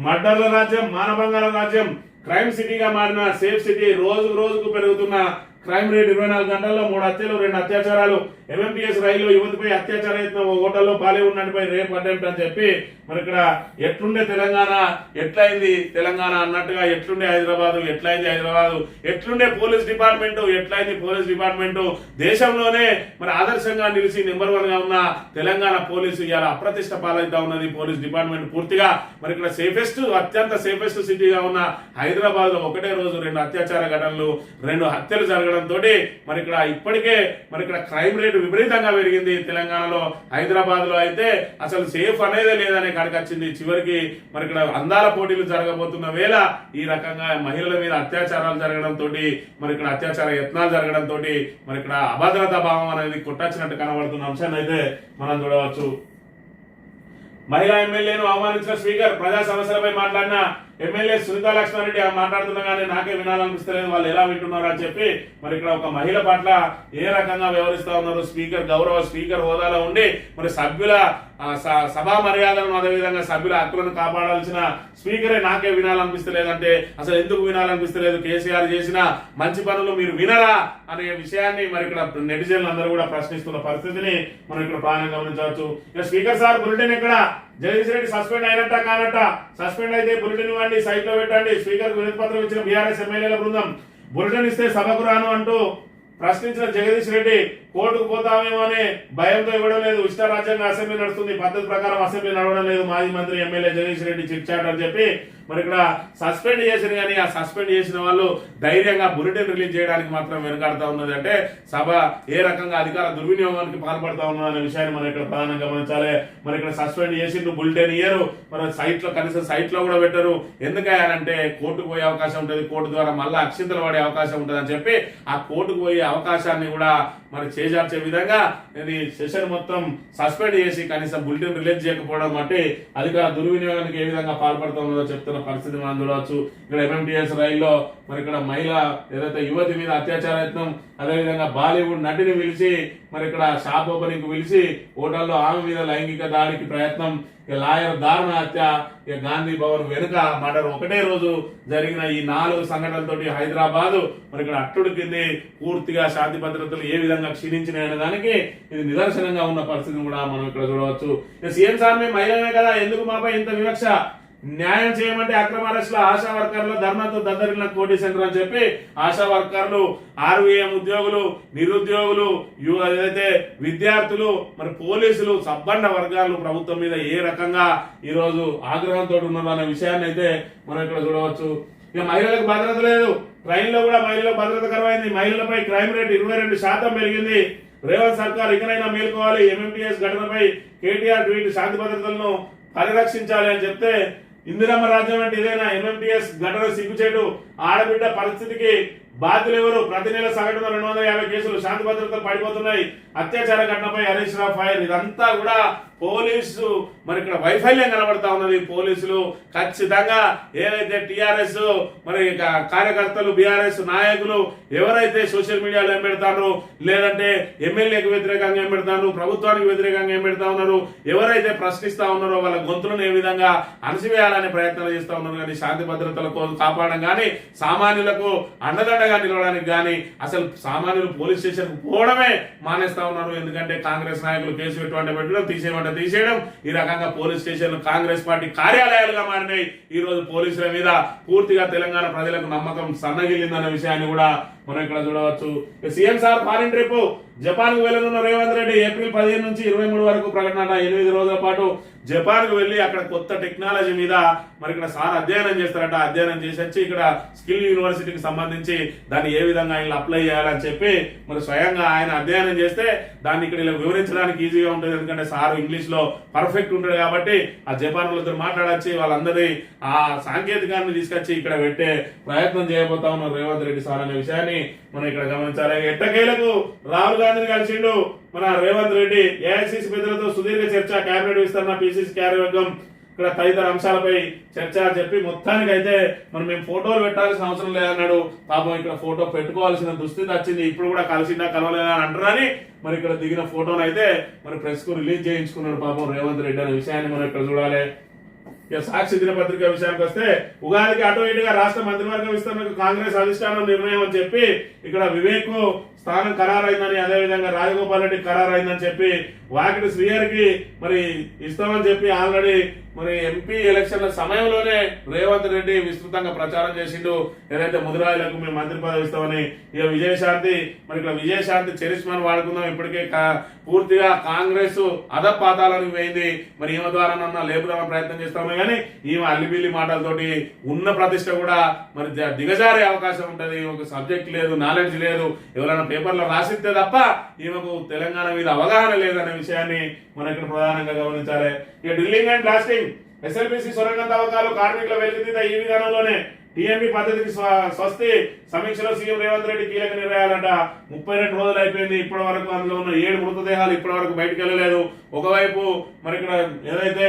మర్డర్ల రాజ్యం, మానభంగాల రాజ్యం, క్రైమ్ సిటీగా మారిన సేఫ్ సిటీ, రోజుకు పెరుగుతున్న క్రైమ్ రేట్ 24 గంటల్లో 3 హత్యలు 2 అత్యాచారాలు, ఎంఎంటీఎస్ రైల్లో యువతిపై అత్యాచార యత్నం, హోటల్లో బాలీవుడ్ నటిపై రేప్ అటెంప్ట్ అని చెప్పి మరి ఇక్కడ ఎట్లుండే తెలంగాణ, ఎట్లయింది తెలంగాణ అన్నట్టుగా ఎట్లుండే హైదరాబాద్, ఎట్లయింది హైదరాబాద్, ఎట్లుండే పోలీస్ డిపార్ట్మెంట్, ఎట్లయింది పోలీస్ డిపార్ట్మెంట్, దేశంలోనే మరి ఆదర్శంగా నిలిచి నెంబర్ 1 గా ఉన్న తెలంగాణ పోలీసు ఇవాళ అప్రతిష్ట పాలైతా ఉన్నది. పోలీస్ డిపార్ట్మెంట్ పూర్తిగా మరి ఇక్కడ అత్యంత సేఫెస్ట్ సిటీగా ఉన్న హైదరాబాద్ లో ఒకటే రోజు 2 అత్యాచార ఘటనలు, 2 హత్యలు జరగడంతో మరి ఇక్కడ ఇప్పటికే మరి ఇక్కడ క్రైమ్ రేటు విపరీతంగా పెరిగింది. తెలంగాణలో హైదరాబాద్ లో అయితే అసలు సేఫ్ అనేదే లేదనే కాడికి వచ్చింది. చివరికి మరి ఇక్కడ అందాల పోటీలు జరగబోతున్న వేళ ఈ రకంగా మహిళల మీద అత్యాచారాలు జరగడంతో మరి ఇక్కడ అత్యాచార యత్నాలు జరగడంతో మరి ఇక్కడ అభద్రతా భావం అనేది కొట్టొచ్చినట్టు కనబడుతున్న అంశాన్ని అయితే మనం చూడవచ్చు. మహిళా ఎమ్మెల్యేను అవమానించిన స్పీకర్, ప్రజా సమస్యలపై మాట్లాడిన ఎమ్మెల్యే సునీతా లక్ష్మారెడ్డి మాట్లాడుతున్నా కానీ నాకే వినాలనిపిస్తలేదు, వాళ్ళు ఎలా వింటున్నారు అని చెప్పి మరి ఇక్కడ ఒక మహిళ పట్ల ఏ రకంగా వ్యవహరిస్తా ఉన్నారు స్పీకర్, గౌరవ స్పీకర్ హోదాలో ఉండి మరి సభ్యుల సభా మర్యాదలను అదేవిధంగా సభ్యుల హక్కులను కాపాడాల్సిన స్పీకరే నాకే వినాలనిపిస్తలేదంటే అసలు ఎందుకు వినాలనిపిస్తలేదు? కేసీఆర్ చేసిన మంచి పనులు మీరు వినరా అనే విషయాన్ని మరి ఇక్కడ నెటిజన్లు అందరూ కూడా ప్రశ్నిస్తున్న పరిస్థితిని మనం ఇక్కడ ప్రాణంగా గమనించవచ్చు. ఇక స్పీకర్ సార్ బులెటిన్ ఎక్కడ? జగదీష్ రెడ్డి సస్పెండ్ అయినట్ట కానట్ట? సస్పెండ్ అయితే బులెటిన్ ఇవ్వండి, సైట్ లో పెట్టండి. స్పీకర్ వినతి పత్రం ఇచ్చిన బీఆర్ఎస్ ఎమ్మెల్యేల బృందం బులెటిన్ ఇస్తే సభకు రాను అంటూ ప్రశ్నించిన జగదీష్ రెడ్డి కోర్టుకు పోతామేమో అనే భయంతో ఇవ్వడం లేదు. ఇష్ట రాజ్యాంగ అసెంబ్లీ నడుస్తుంది, పద్ధతి ప్రకారం అసెంబ్లీ నడవడం లేదు. మాజీ మంత్రి MLA Jagadish Reddy chit chat అని చెప్పి మరి ఇక్కడ సస్పెండ్ చేసిన కానీ ఆ సస్పెండ్ చేసిన వాళ్ళు ధైర్యంగా బులెటిన్ రిలీజ్ చేయడానికి మాత్రం వెనుకాడుతా ఉన్నది. అంటే సభ ఏ రకంగా అధికార దుర్వినియోగానికి పాల్పడతా ఉన్నది అనే విషయాన్ని మనం ఇక్కడ ప్రధానంగా గమనించాలి. మరి ఇక్కడ సస్పెండ్ చేసి బులెటిన్ ఇయ్యరు, మరి సైట్ లో కనీసం సైట్ లో కూడా పెట్టరు. ఎందుకంటే కోర్టుకు పోయే అవకాశం ఉంటుంది, కోర్టు ద్వారా మళ్ళీ అక్షింతలు పడే అవకాశం ఉంటుంది అని చెప్పి ఆ కోర్టుకు పోయే అవకాశాన్ని కూడా మరి చేజార్చే విధంగా ఇది సెషన్ మొత్తం సస్పెండ్ చేసి కనీసం బులెటిన్ రిలీజ్ చేయకపోవడం బట్టి అధికార దుర్వినియోగానికి ఏ విధంగా పాల్పడుతుందో చెప్తున్న పరిస్థితి మనం చూడవచ్చు. ఇక్కడ ఎంఎంటీఎస్ రైల్లో మరి ఇక్కడ మహిళ ఏదైతే యువతి మీద అత్యాచార యత్నం, అదేవిధంగా బాలీవుడ్ నటిని పిలిచి మరి ఇక్కడ షాప్ ఓపెనింగ్ పిలిచి హోటల్లో ఆమె మీద లైంగిక దాడికి ప్రయత్నం, లాయర్ దారుణ హత్య, గాంధీ భవన్ వెనుక మర్డర్ ఒకటే రోజు జరిగిన ఈ 4 సంఘటనలతోటి హైదరాబాద్ మరి ఇక్కడ అట్టుడు కింది పూర్తిగా శాంతి భద్రతలు ఏ విధంగా క్షీణించినాయనే దానికి ఇది నిదర్శనంగా ఉన్న పరిస్థితిని కూడా మనం ఇక్కడ చూడవచ్చు. సీఎం సార్ మేము మహిళమే కదా, ఎందుకు మాపై ఇంత వివక్ష, న్యాయం చేయమంటే అక్రమ అరెస్టుల ఆశా వర్కర్లు ధర్నాతో దద్దరిల్లిన కోటి సెంటర్ అని చెప్పి ఆశా వర్కర్లు, ఆర్వీఎం ఉద్యోగులు, నిరుద్యోగులు, ఏదైతే విద్యార్థులు, మరి పోలీసులు, సబ్బండ వర్గాలు ప్రభుత్వం మీద ఏ రకంగా ఈ రోజు ఆగ్రహంతో ఉన్నారు అనే విషయాన్ని అయితే మనం ఇక్కడ చూడవచ్చు. ఇక మహిళలకు భద్రత లేదు, ట్రైన్ లో కూడా మహిళలకు భద్రత కరువైంది, మహిళలపై క్రైమ్ రేట్ 22% పెరిగింది. రేవంత్ సర్కార్ ఇకనైనా మేల్కోవాలి, ఎంఎంటీఎస్ ఘటనపై కేటీఆర్ ట్వీట్, శాంతి భద్రతలను పరిరక్షించాలి అని చెప్తే ఇందిరమ్మ రాజ్యం అంటే ఇదేనా? ఎంఎంటీఎస్ ఘటన సిగ్గుచేటు, ఆడబిడ్డ పరిస్థితికి బాధ్యులు ఎవరు? ప్రతి నెల సగటున 250 కేసులు, శాంతి భద్రతలు పడిపోతున్నాయి, అత్యాచార ఘటనపై హరీష్ రావు ఫైర్. ఇదంతా కూడా పోలీసు మరి ఇక్కడ వైఫల్యం కనబడతా ఉన్నది. పోలీసులు ఖచ్చితంగా ఏదైతే టిఆర్ఎస్ మరి కార్యకర్తలు, బీఆర్ఎస్ నాయకులు ఎవరైతే సోషల్ మీడియాలో ఏం పెడతారు, లేదంటే ఎమ్మెల్యేకి వ్యతిరేకంగా ఏం పెడతారు, ప్రభుత్వానికి వ్యతిరేకంగా ఏం పెడతా ఉన్నారు, ఎవరైతే ప్రశ్నిస్తా ఉన్నారో వాళ్ళ గొంతులను ఏ విధంగా అణచివేయాలనే ప్రయత్నాలు చేస్తా ఉన్నారు. కానీ శాంతి భద్రతల కోసం కాపాడడం కానీ, సామాన్యులకు అండదండగా నిలవడానికి కానీ అసలు సామాన్యులు పోలీస్ స్టేషన్ పోవడమే మానేస్తా ఉన్నారు. ఎందుకంటే కాంగ్రెస్ నాయకులు కేసు పెట్టడం, తీసేయమంటే తీసేయడం, ఈ రకంగా పోలీస్ స్టేషన్లు కాంగ్రెస్ పార్టీ కార్యాలయాలుగా మారినాయి. ఈ రోజు పోలీసుల మీద పూర్తిగా తెలంగాణ ప్రజలకు నమ్మకం సన్నగిల్లిందన్న విషయాన్ని కూడా మనం ఇక్కడ చూడవచ్చు. CM sir foreign trip, Japan కు వెళ్లనున్న రేవంత్ రెడ్డి ఏప్రిల్ 15 నుంచి 23 వరకు ప్రకటన. 8 రోజుల పాటు జపాన్ కు వెళ్లి అక్కడ కొత్త టెక్నాలజీ మీద మరి ఇక్కడ సార్ అధ్యయనం చేస్తారట. అధ్యయనం చేసి వచ్చి ఇక్కడ స్కిల్ యూనివర్సిటీకి సంబంధించి దాన్ని ఏ విధంగా ఆయన అప్లై చేయాలని చెప్పి మరి స్వయంగా ఆయన అధ్యయనం చేస్తే దాన్ని ఇక్కడ ఇలా వివరించడానికి ఈజీగా ఉంటుంది. ఎందుకంటే సార్ ఇంగ్లీష్ లో పర్ఫెక్ట్ ఉంటాడు కాబట్టి ఆ జపాన్ వాళ్ళతో మాట్లాడచ్చి వాళ్ళందరి ఆ సాంకేతికాన్ని తీసుకొచ్చి ఇక్కడ పెట్టే ప్రయత్నం చేయబోతా ఉన్నారు రేవంత్ రెడ్డి సార్ అనే విషయాన్ని మనం ఇక్కడ గమనించాలి. ఎట్టకేలకు రాహుల్ గాంధీని కలిసిండు మన రేవంత్ రెడ్డి. ఏఐసిసి పెద్దలతో సుదీర్ఘ చర్చ, కేబినెట్ విస్తరణ, పిసిసి కార్యవర్గం ఇక్కడ తదితర అంశాలపై చర్చ చెప్పి మొత్తానికి అయితే మనం మేము ఫోటోలు పెట్టాల్సిన అవసరం లేదన్నాడు. పాపం ఇక్కడ ఫోటో పెట్టుకోవాల్సిన దుస్థితి వచ్చింది. ఇప్పుడు కూడా కలిసిందా కలవలేదా అని అంటారని మరి ఇక్కడ దిగిన ఫోటోను అయితే మరి ప్రెస్ కు రిలీజ్ చేయించుకున్నాడు పాపం రేవంత్ రెడ్డి అనే విషయాన్ని మనం ఇక్కడ చూడాలి. సాక్షి దినపత్రిక విషయానికి వస్తే ఉగాదికి అటు ఇటుగా రాష్ట్ర మంత్రివర్గ విస్తరణకు కాంగ్రెస్ అధిష్టానం నిర్ణయం అని చెప్పి ఇక్కడ వివేక్ స్థానం ఖరారైందని, అదేవిధంగా రాజగోపాల్ రెడ్డి ఖరారైందని చెప్పి వాకిటి శ్రీహరికి మరి ఇస్తామని చెప్పి ఆల్రెడీ మరి ఎంపీ ఎలక్షన్ల సమయంలోనే రేవంత్ రెడ్డి విస్తృతంగా ప్రచారం చేసిండు. ఏదైతే ముదిరాయిలకు మేము మంత్రి పదవి ఇస్తామని. ఇక విజయశాంతి మరి ఇక్కడ విజయశాంతి చరిష్మాను వాడుకుందాం, ఇప్పటికే పూర్తిగా కాంగ్రెస్ అధపాతాలకు పోయింది. మరి ఈమె ద్వారా లేపుదామని ప్రయత్నం చేస్తామే కానీ ఈమె అల్లిబిల్లి మాటలతోటి ఉన్న ప్రతిష్ట కూడా మరి దిగజారే అవకాశం ఉంటది. ఒక సబ్జెక్ట్ లేదు, నాలెడ్జ్ లేదు, ఎవరైనా పేపర్లో రాసిస్తే తప్ప ఈమెకు తెలంగాణ మీద అవగాహన లేదనే విషయాన్ని మనం ఇక్కడ ప్రధానంగా గమనించాలి. ఇక డ్రిల్లింగ్ అండ్ బ్లాస్టింగ్, ఎస్ఎల్బిసి సొరంగ తవ్వకాలు, కార్మికుల వెలికితీత ఈ విధానంలోనే టీఎంపీ పద్ధతికి స్వస్తి. సమీక్షలో సీఎం రేవంత్ రెడ్డి కీలక నిర్ణయాలంట. 32 రోజులు అయిపోయింది, ఇప్పటి వరకు అందులో ఉన్న 7 మృతదేహాలు ఇప్పటి వరకు బయటకు వెళ్ళలేదు. ఒకవైపు మరి ఇక్కడ ఏదైతే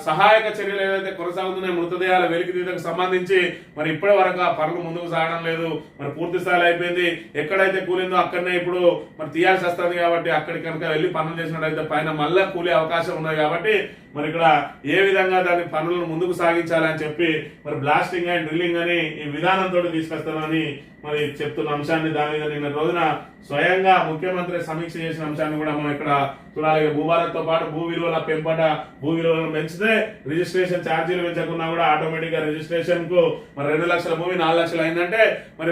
సహాయక చర్యలు ఏదైతే కొనసాగుతున్నాయి మృతదేహాల వెలికితీతకు సంబంధించి మరి ఇప్పటి వరకు ఆ పనులు ముందుకు సాగడం లేదు. మరి పూర్తి స్థాయిలో అయిపోయింది. ఎక్కడైతే కూలిందో అక్కడనే ఇప్పుడు మరి తీయాల్సి వస్తుంది కాబట్టి అక్కడికి కనుక వెళ్ళి పనులు చేసినట్టయితే పైన మళ్ళా కూలే అవకాశం ఉన్నది. కాబట్టి మరి ఇక్కడ ఏ విధంగా దాని పనులను ముందుకు సాగించాలని చెప్పి మరి బ్లాస్టింగ్ అండ్ డ్రిల్లింగ్ అని ఈ విధానంతో తీసుకొస్తామని మరి చెప్తున్న అంశాన్ని దాని మీద నిన్న రోజున స్వయంగా ముఖ్యమంత్రి సమీక్ష చేసిన అంశాన్ని కూడా మనం ఇక్కడ చూడాలి. భూభారత్తో పాటు భూ విలువల పెంపట, భూ విలువలను పెంచితే రిజిస్ట్రేషన్ ఛార్జీలు పెంచకున్నా కూడా ఆటోమేటిక్ గా రిజిస్ట్రేషన్ కు మరి 2 లక్షల భూమి 4 లక్షలు అయిందంటే మరి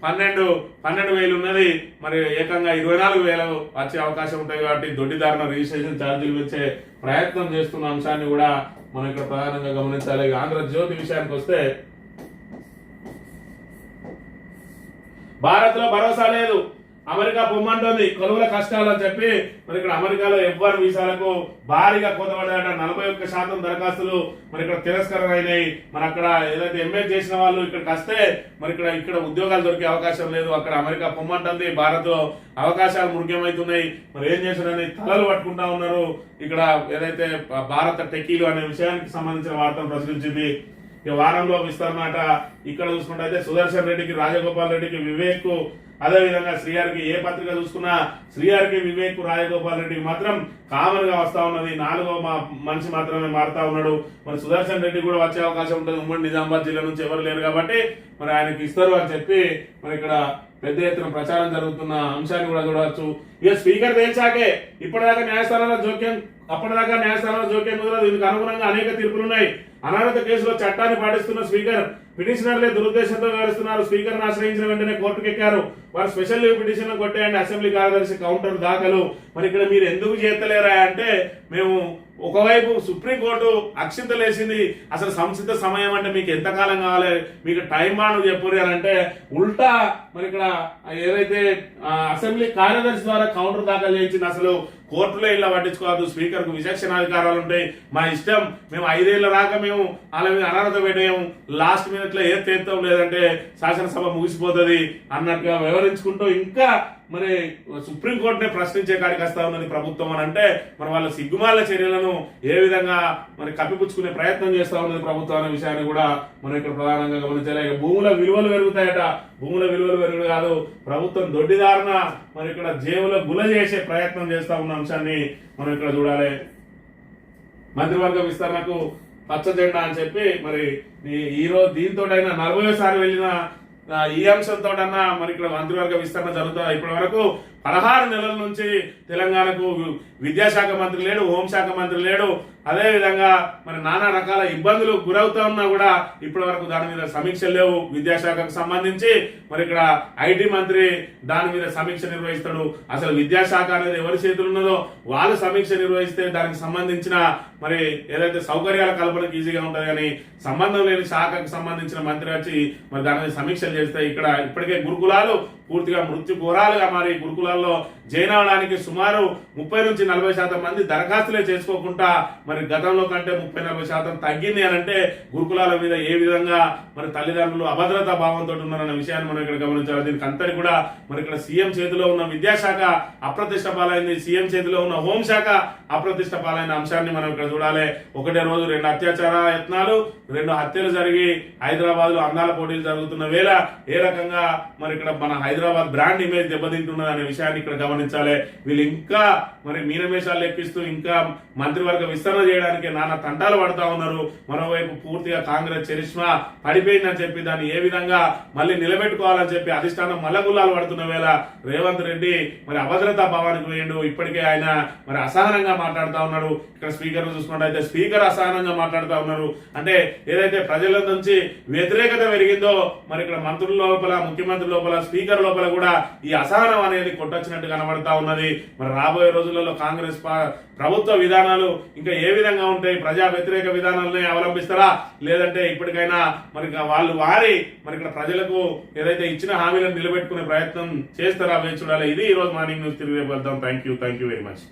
12,000 ఉన్నది, మరి ఏకంగా 24,000 వచ్చే అవకాశం ఉంటాయి. కాబట్టి దొడ్డిదారుల రిజిస్ట్రేషన్ ఛార్జీలు పెంచే ప్రయత్నం చేస్తున్న అంశాన్ని కూడా మనం ఇక్కడ ప్రధానంగా గమనించాలి. ఇక ఆంధ్రజ్యోతి విషయానికి వస్తే, భారత్ లో భరోసా లేదు, అమెరికా పొమ్మంటోంది కొలువుల కష్టాలు అని చెప్పి మరి ఇక్కడ అమెరికాలో F1 వీసాలకు భారీగా కోతపడ్డాయట. 41% దరఖాస్తులు మరి ఇక్కడ తిరస్కరణ అయినాయి. మరి అక్కడ ఏదైతే ఎంఏ చేసిన వాళ్ళు ఇక్కడికి వస్తే మరి ఇక్కడ ఉద్యోగాలు దొరికే అవకాశం లేదు. అక్కడ అమెరికా పొమ్మంటుంది, భారత్ లో అవకాశాలు ముఖ్యమవుతున్నాయి. మరి ఏం చేశారని తలలు పట్టుకుంటా ఉన్నారు. ఇక్కడ ఏదైతే భారత టెకీలు అనే విషయానికి సంబంధించిన వార్తను ప్రచురించింది. ఈ వారంలో విస్తరమాట ఇక్కడ చూసుకుంటే సుదర్శన్ రెడ్డికి, రాజగోపాల్ రెడ్డికి, వివేక్, అదే విధంగా శ్రీఆర్కి, ఏ పత్రిక చూసుకున్నా శ్రీఆర్కి, వివేక్, రాజగోపాల్ రెడ్డికి మాత్రం కామన్ గా వస్తా ఉన్నది. 4వ మనిషి మాత్రమే మారుతా ఉన్నాడు. మరి సుదర్శన్ రెడ్డి కూడా వచ్చే అవకాశం ఉంటుంది. ఉమ్మడి నిజామాబాద్ జిల్లా నుంచి ఎవరు లేరు కాబట్టి మరి ఆయనకి ఇస్తారు అని చెప్పి మరి ఇక్కడ పెద్ద ఎత్తున ప్రచారం జరుగుతున్న అంశాన్ని కూడా చూడవచ్చు. ఇక స్పీకర్ తేల్చాకే అప్పటిదాకా న్యాయస్థానాల జోక్యం కుదరదు. దీనికి అనుగుణంగా అనేక తీర్పులున్నాయి. అనర్హత కేసులో చట్టాన్ని పాటిస్తున్న స్పీకర్ పిటిషనర్లే దురుద్దేశంతో వ్యవహరిస్తున్నారు. స్పీకర్ ఆశ్రయించిన వెంటనే కోర్టుకు ఎక్కారు. వారు స్పెషల్ లీవ్ పిటిషన్ కొట్టేయండి, అసెంబ్లీ కార్యదర్శి కౌంటర్ దాఖలు. మరి ఇక్కడ మీరు ఎందుకు చేస్తలేరా అంటే, మేము ఒకవైపు సుప్రీంకోర్టు అక్షింతలేసింది, అసలు సంసిద్ధ సమయం అంటే మీకు ఎంతకాలం కావాలి, మీకు టైం బాండ్ చెప్పురు అని అంటే ఉల్టా మరి ఇక్కడ ఏదైతే అసెంబ్లీ కార్యదర్శి ద్వారా కౌంటర్ దాఖలు చేయించింది. అసలు కోర్టులో ఇలా పట్టించుకోవద్దు, స్పీకర్ కు విచక్షణాధికారాలు ఉంటాయి, మా ఇష్టం, మేము 5 ఏళ్ల దాకా మేము వాళ్ళ మీద అనర్హత పెట్టేయం, లాస్ట్ మినిట్ లో ఏ తీర్థం లేదంటే శాసనసభ ముగిసిపోతుంది అన్నట్టుగా వ్యవహరించుకుంటూ ఇంకా మరి సుప్రీంకోర్టునే ప్రశ్నించే కాడికి వస్తా ఉన్నది ప్రభుత్వం అని అంటే, మరి వాళ్ళ సిగ్గుమాల చర్యలను ఏ విధంగా మరి కప్పిపుచ్చుకునే ప్రయత్నం చేస్తా ఉన్నది ప్రభుత్వం అనే విషయాన్ని కూడా మనం ఇక్కడ ప్రధానంగా గమనించాలి. భూముల విలువలు పెరుగుతాయట, భూముల విలువలు పెరుగుడు కాదు, ప్రభుత్వం దొడ్డిదారున మరి ఇక్కడ జేబులో గుల చేసే ప్రయత్నం చేస్తా ఉన్న అంశాన్ని మనం ఇక్కడ చూడాలి. మంత్రివర్గ విస్తరణకు పచ్చ జెండా అని చెప్పి మరి ఈ రోజు దీంతో అయినా 40సారి వెళ్ళిన ఈ అంశంతో మరి ఇక్కడ మంత్రివర్గ విస్తరణ జరుగుతుంది. ఇప్పటి వరకు 16 నెలల నుంచి తెలంగాణకు విద్యాశాఖ మంత్రి లేడు, హోంశాఖ మంత్రి లేడు. అదే విధంగా మరి నానా రకాల ఇబ్బందులు గురవుతా ఉన్నా కూడా ఇప్పటి వరకు దాని మీద సమీక్షలు లేవు. విద్యాశాఖకు సంబంధించి మరి ఇక్కడ ఐటీ మంత్రి దాని మీద సమీక్ష నిర్వహిస్తాడు. అసలు విద్యాశాఖ అనేది ఎవరి చేతులు ఉన్నదో వాళ్ళు సమీక్ష నిర్వహిస్తే దానికి సంబంధించిన మరి ఏదైతే సౌకర్యాల కల్పనకు ఈజీగా ఉంటుంది, కానీ సంబంధం లేని శాఖకు సంబంధించిన మంత్రి వచ్చి మరి దాని మీద సమీక్షలు చేస్తే ఇక్కడ ఇప్పటికే గురుకులాలు పూర్తిగా మృత్యు ఘోరాలుగా మారి గురుకులాల్లో జాయిన్ అవడానికి సుమారు 30 నుంచి 40% మంది దరఖాస్తులే చేసుకోకుండా మరి గతంలో కంటే 30-40% తగ్గింది అని అంటే గురుకులాల మీద ఏ విధంగా మరి తల్లిదండ్రులు అభద్రతా భావంతో ఉన్నారన్న విషయాన్ని మనం ఇక్కడ గమనించాలి. దీనికి అంతటి కూడా మరి ఇక్కడ సీఎం చేతిలో ఉన్న విద్యాశాఖ అప్రతిష్ట పాలైంది, సీఎం చేతిలో ఉన్న హోంశాఖ అప్రతిష్ట పాలైన అంశాన్ని మనం ఇక్కడ చూడాలి. ఒకటే రోజు 2 అత్యాచార యత్నాలు, 2 హత్యలు జరిగి హైదరాబాద్ లో అందాల పోటీలు జరుగుతున్న వేళ ఏ రకంగా మరి ఇక్కడ మన హైదరాబాద్ బ్రాండ్ ఇమేజ్ దెబ్బతింటున్నది అనే విషయాన్ని ఇక్కడ గమనించాలి. వీళ్ళు ఇంకా మరి మీనమేషాలు లెక్కిస్తూ ఇంకా మంత్రివర్గ విస్తరణ చేయడానికి నానా తంటాలు పడతా ఉన్నారు. మరోవైపు పూర్తిగా కాంగ్రెస్ చరిష్మా పడిపోయిందని చెప్పి దాన్ని ఏ విధంగా మళ్ళీ నిలబెట్టుకోవాలని చెప్పి అధిష్టానం మల్లగుల్లాలు పడుతున్న వేళ రేవంత్ రెడ్డి మరి అభద్రతా భావానికి వేయండు. ఇప్పటికే ఆయన మరి అసహనంగా మాట్లాడుతా ఉన్నాడు. ఇక్కడ స్పీకర్ చూసుకున్నట్టయితే స్పీకర్ అసహనంగా మాట్లాడుతా ఉన్నారు. అంటే ఏదైతే ప్రజల నుంచి వ్యతిరేకత పెరిగిందో మరి ఇక్కడ మంత్రుల లోపల, ముఖ్యమంత్రి లోపల, స్పీకర్ లోపల కూడా ఈ అసహనం అనేది కొట్టొచ్చినట్టు కనబడతా ఉన్నది. మరి రాబోయే రోజులలో కాంగ్రెస్ ప్రభుత్వ విధానాలు ఇంకా ఏ విధంగా ఉంటాయి? ప్రజా వ్యతిరేక విధానాలని అవలంబిస్తారా, లేదంటే ఇప్పటికైనా మరి వాళ్ళు మరి ఇక్కడ ప్రజలకు ఏదైతే ఇచ్చిన హామీలను నిలబెట్టుకునే ప్రయత్నం చేస్తారా వేచి చూడాలి. ఇది ఈ రోజు మార్నింగ్ న్యూస్. తిరిగి రేపు వెళ్తాం. Thank you very much.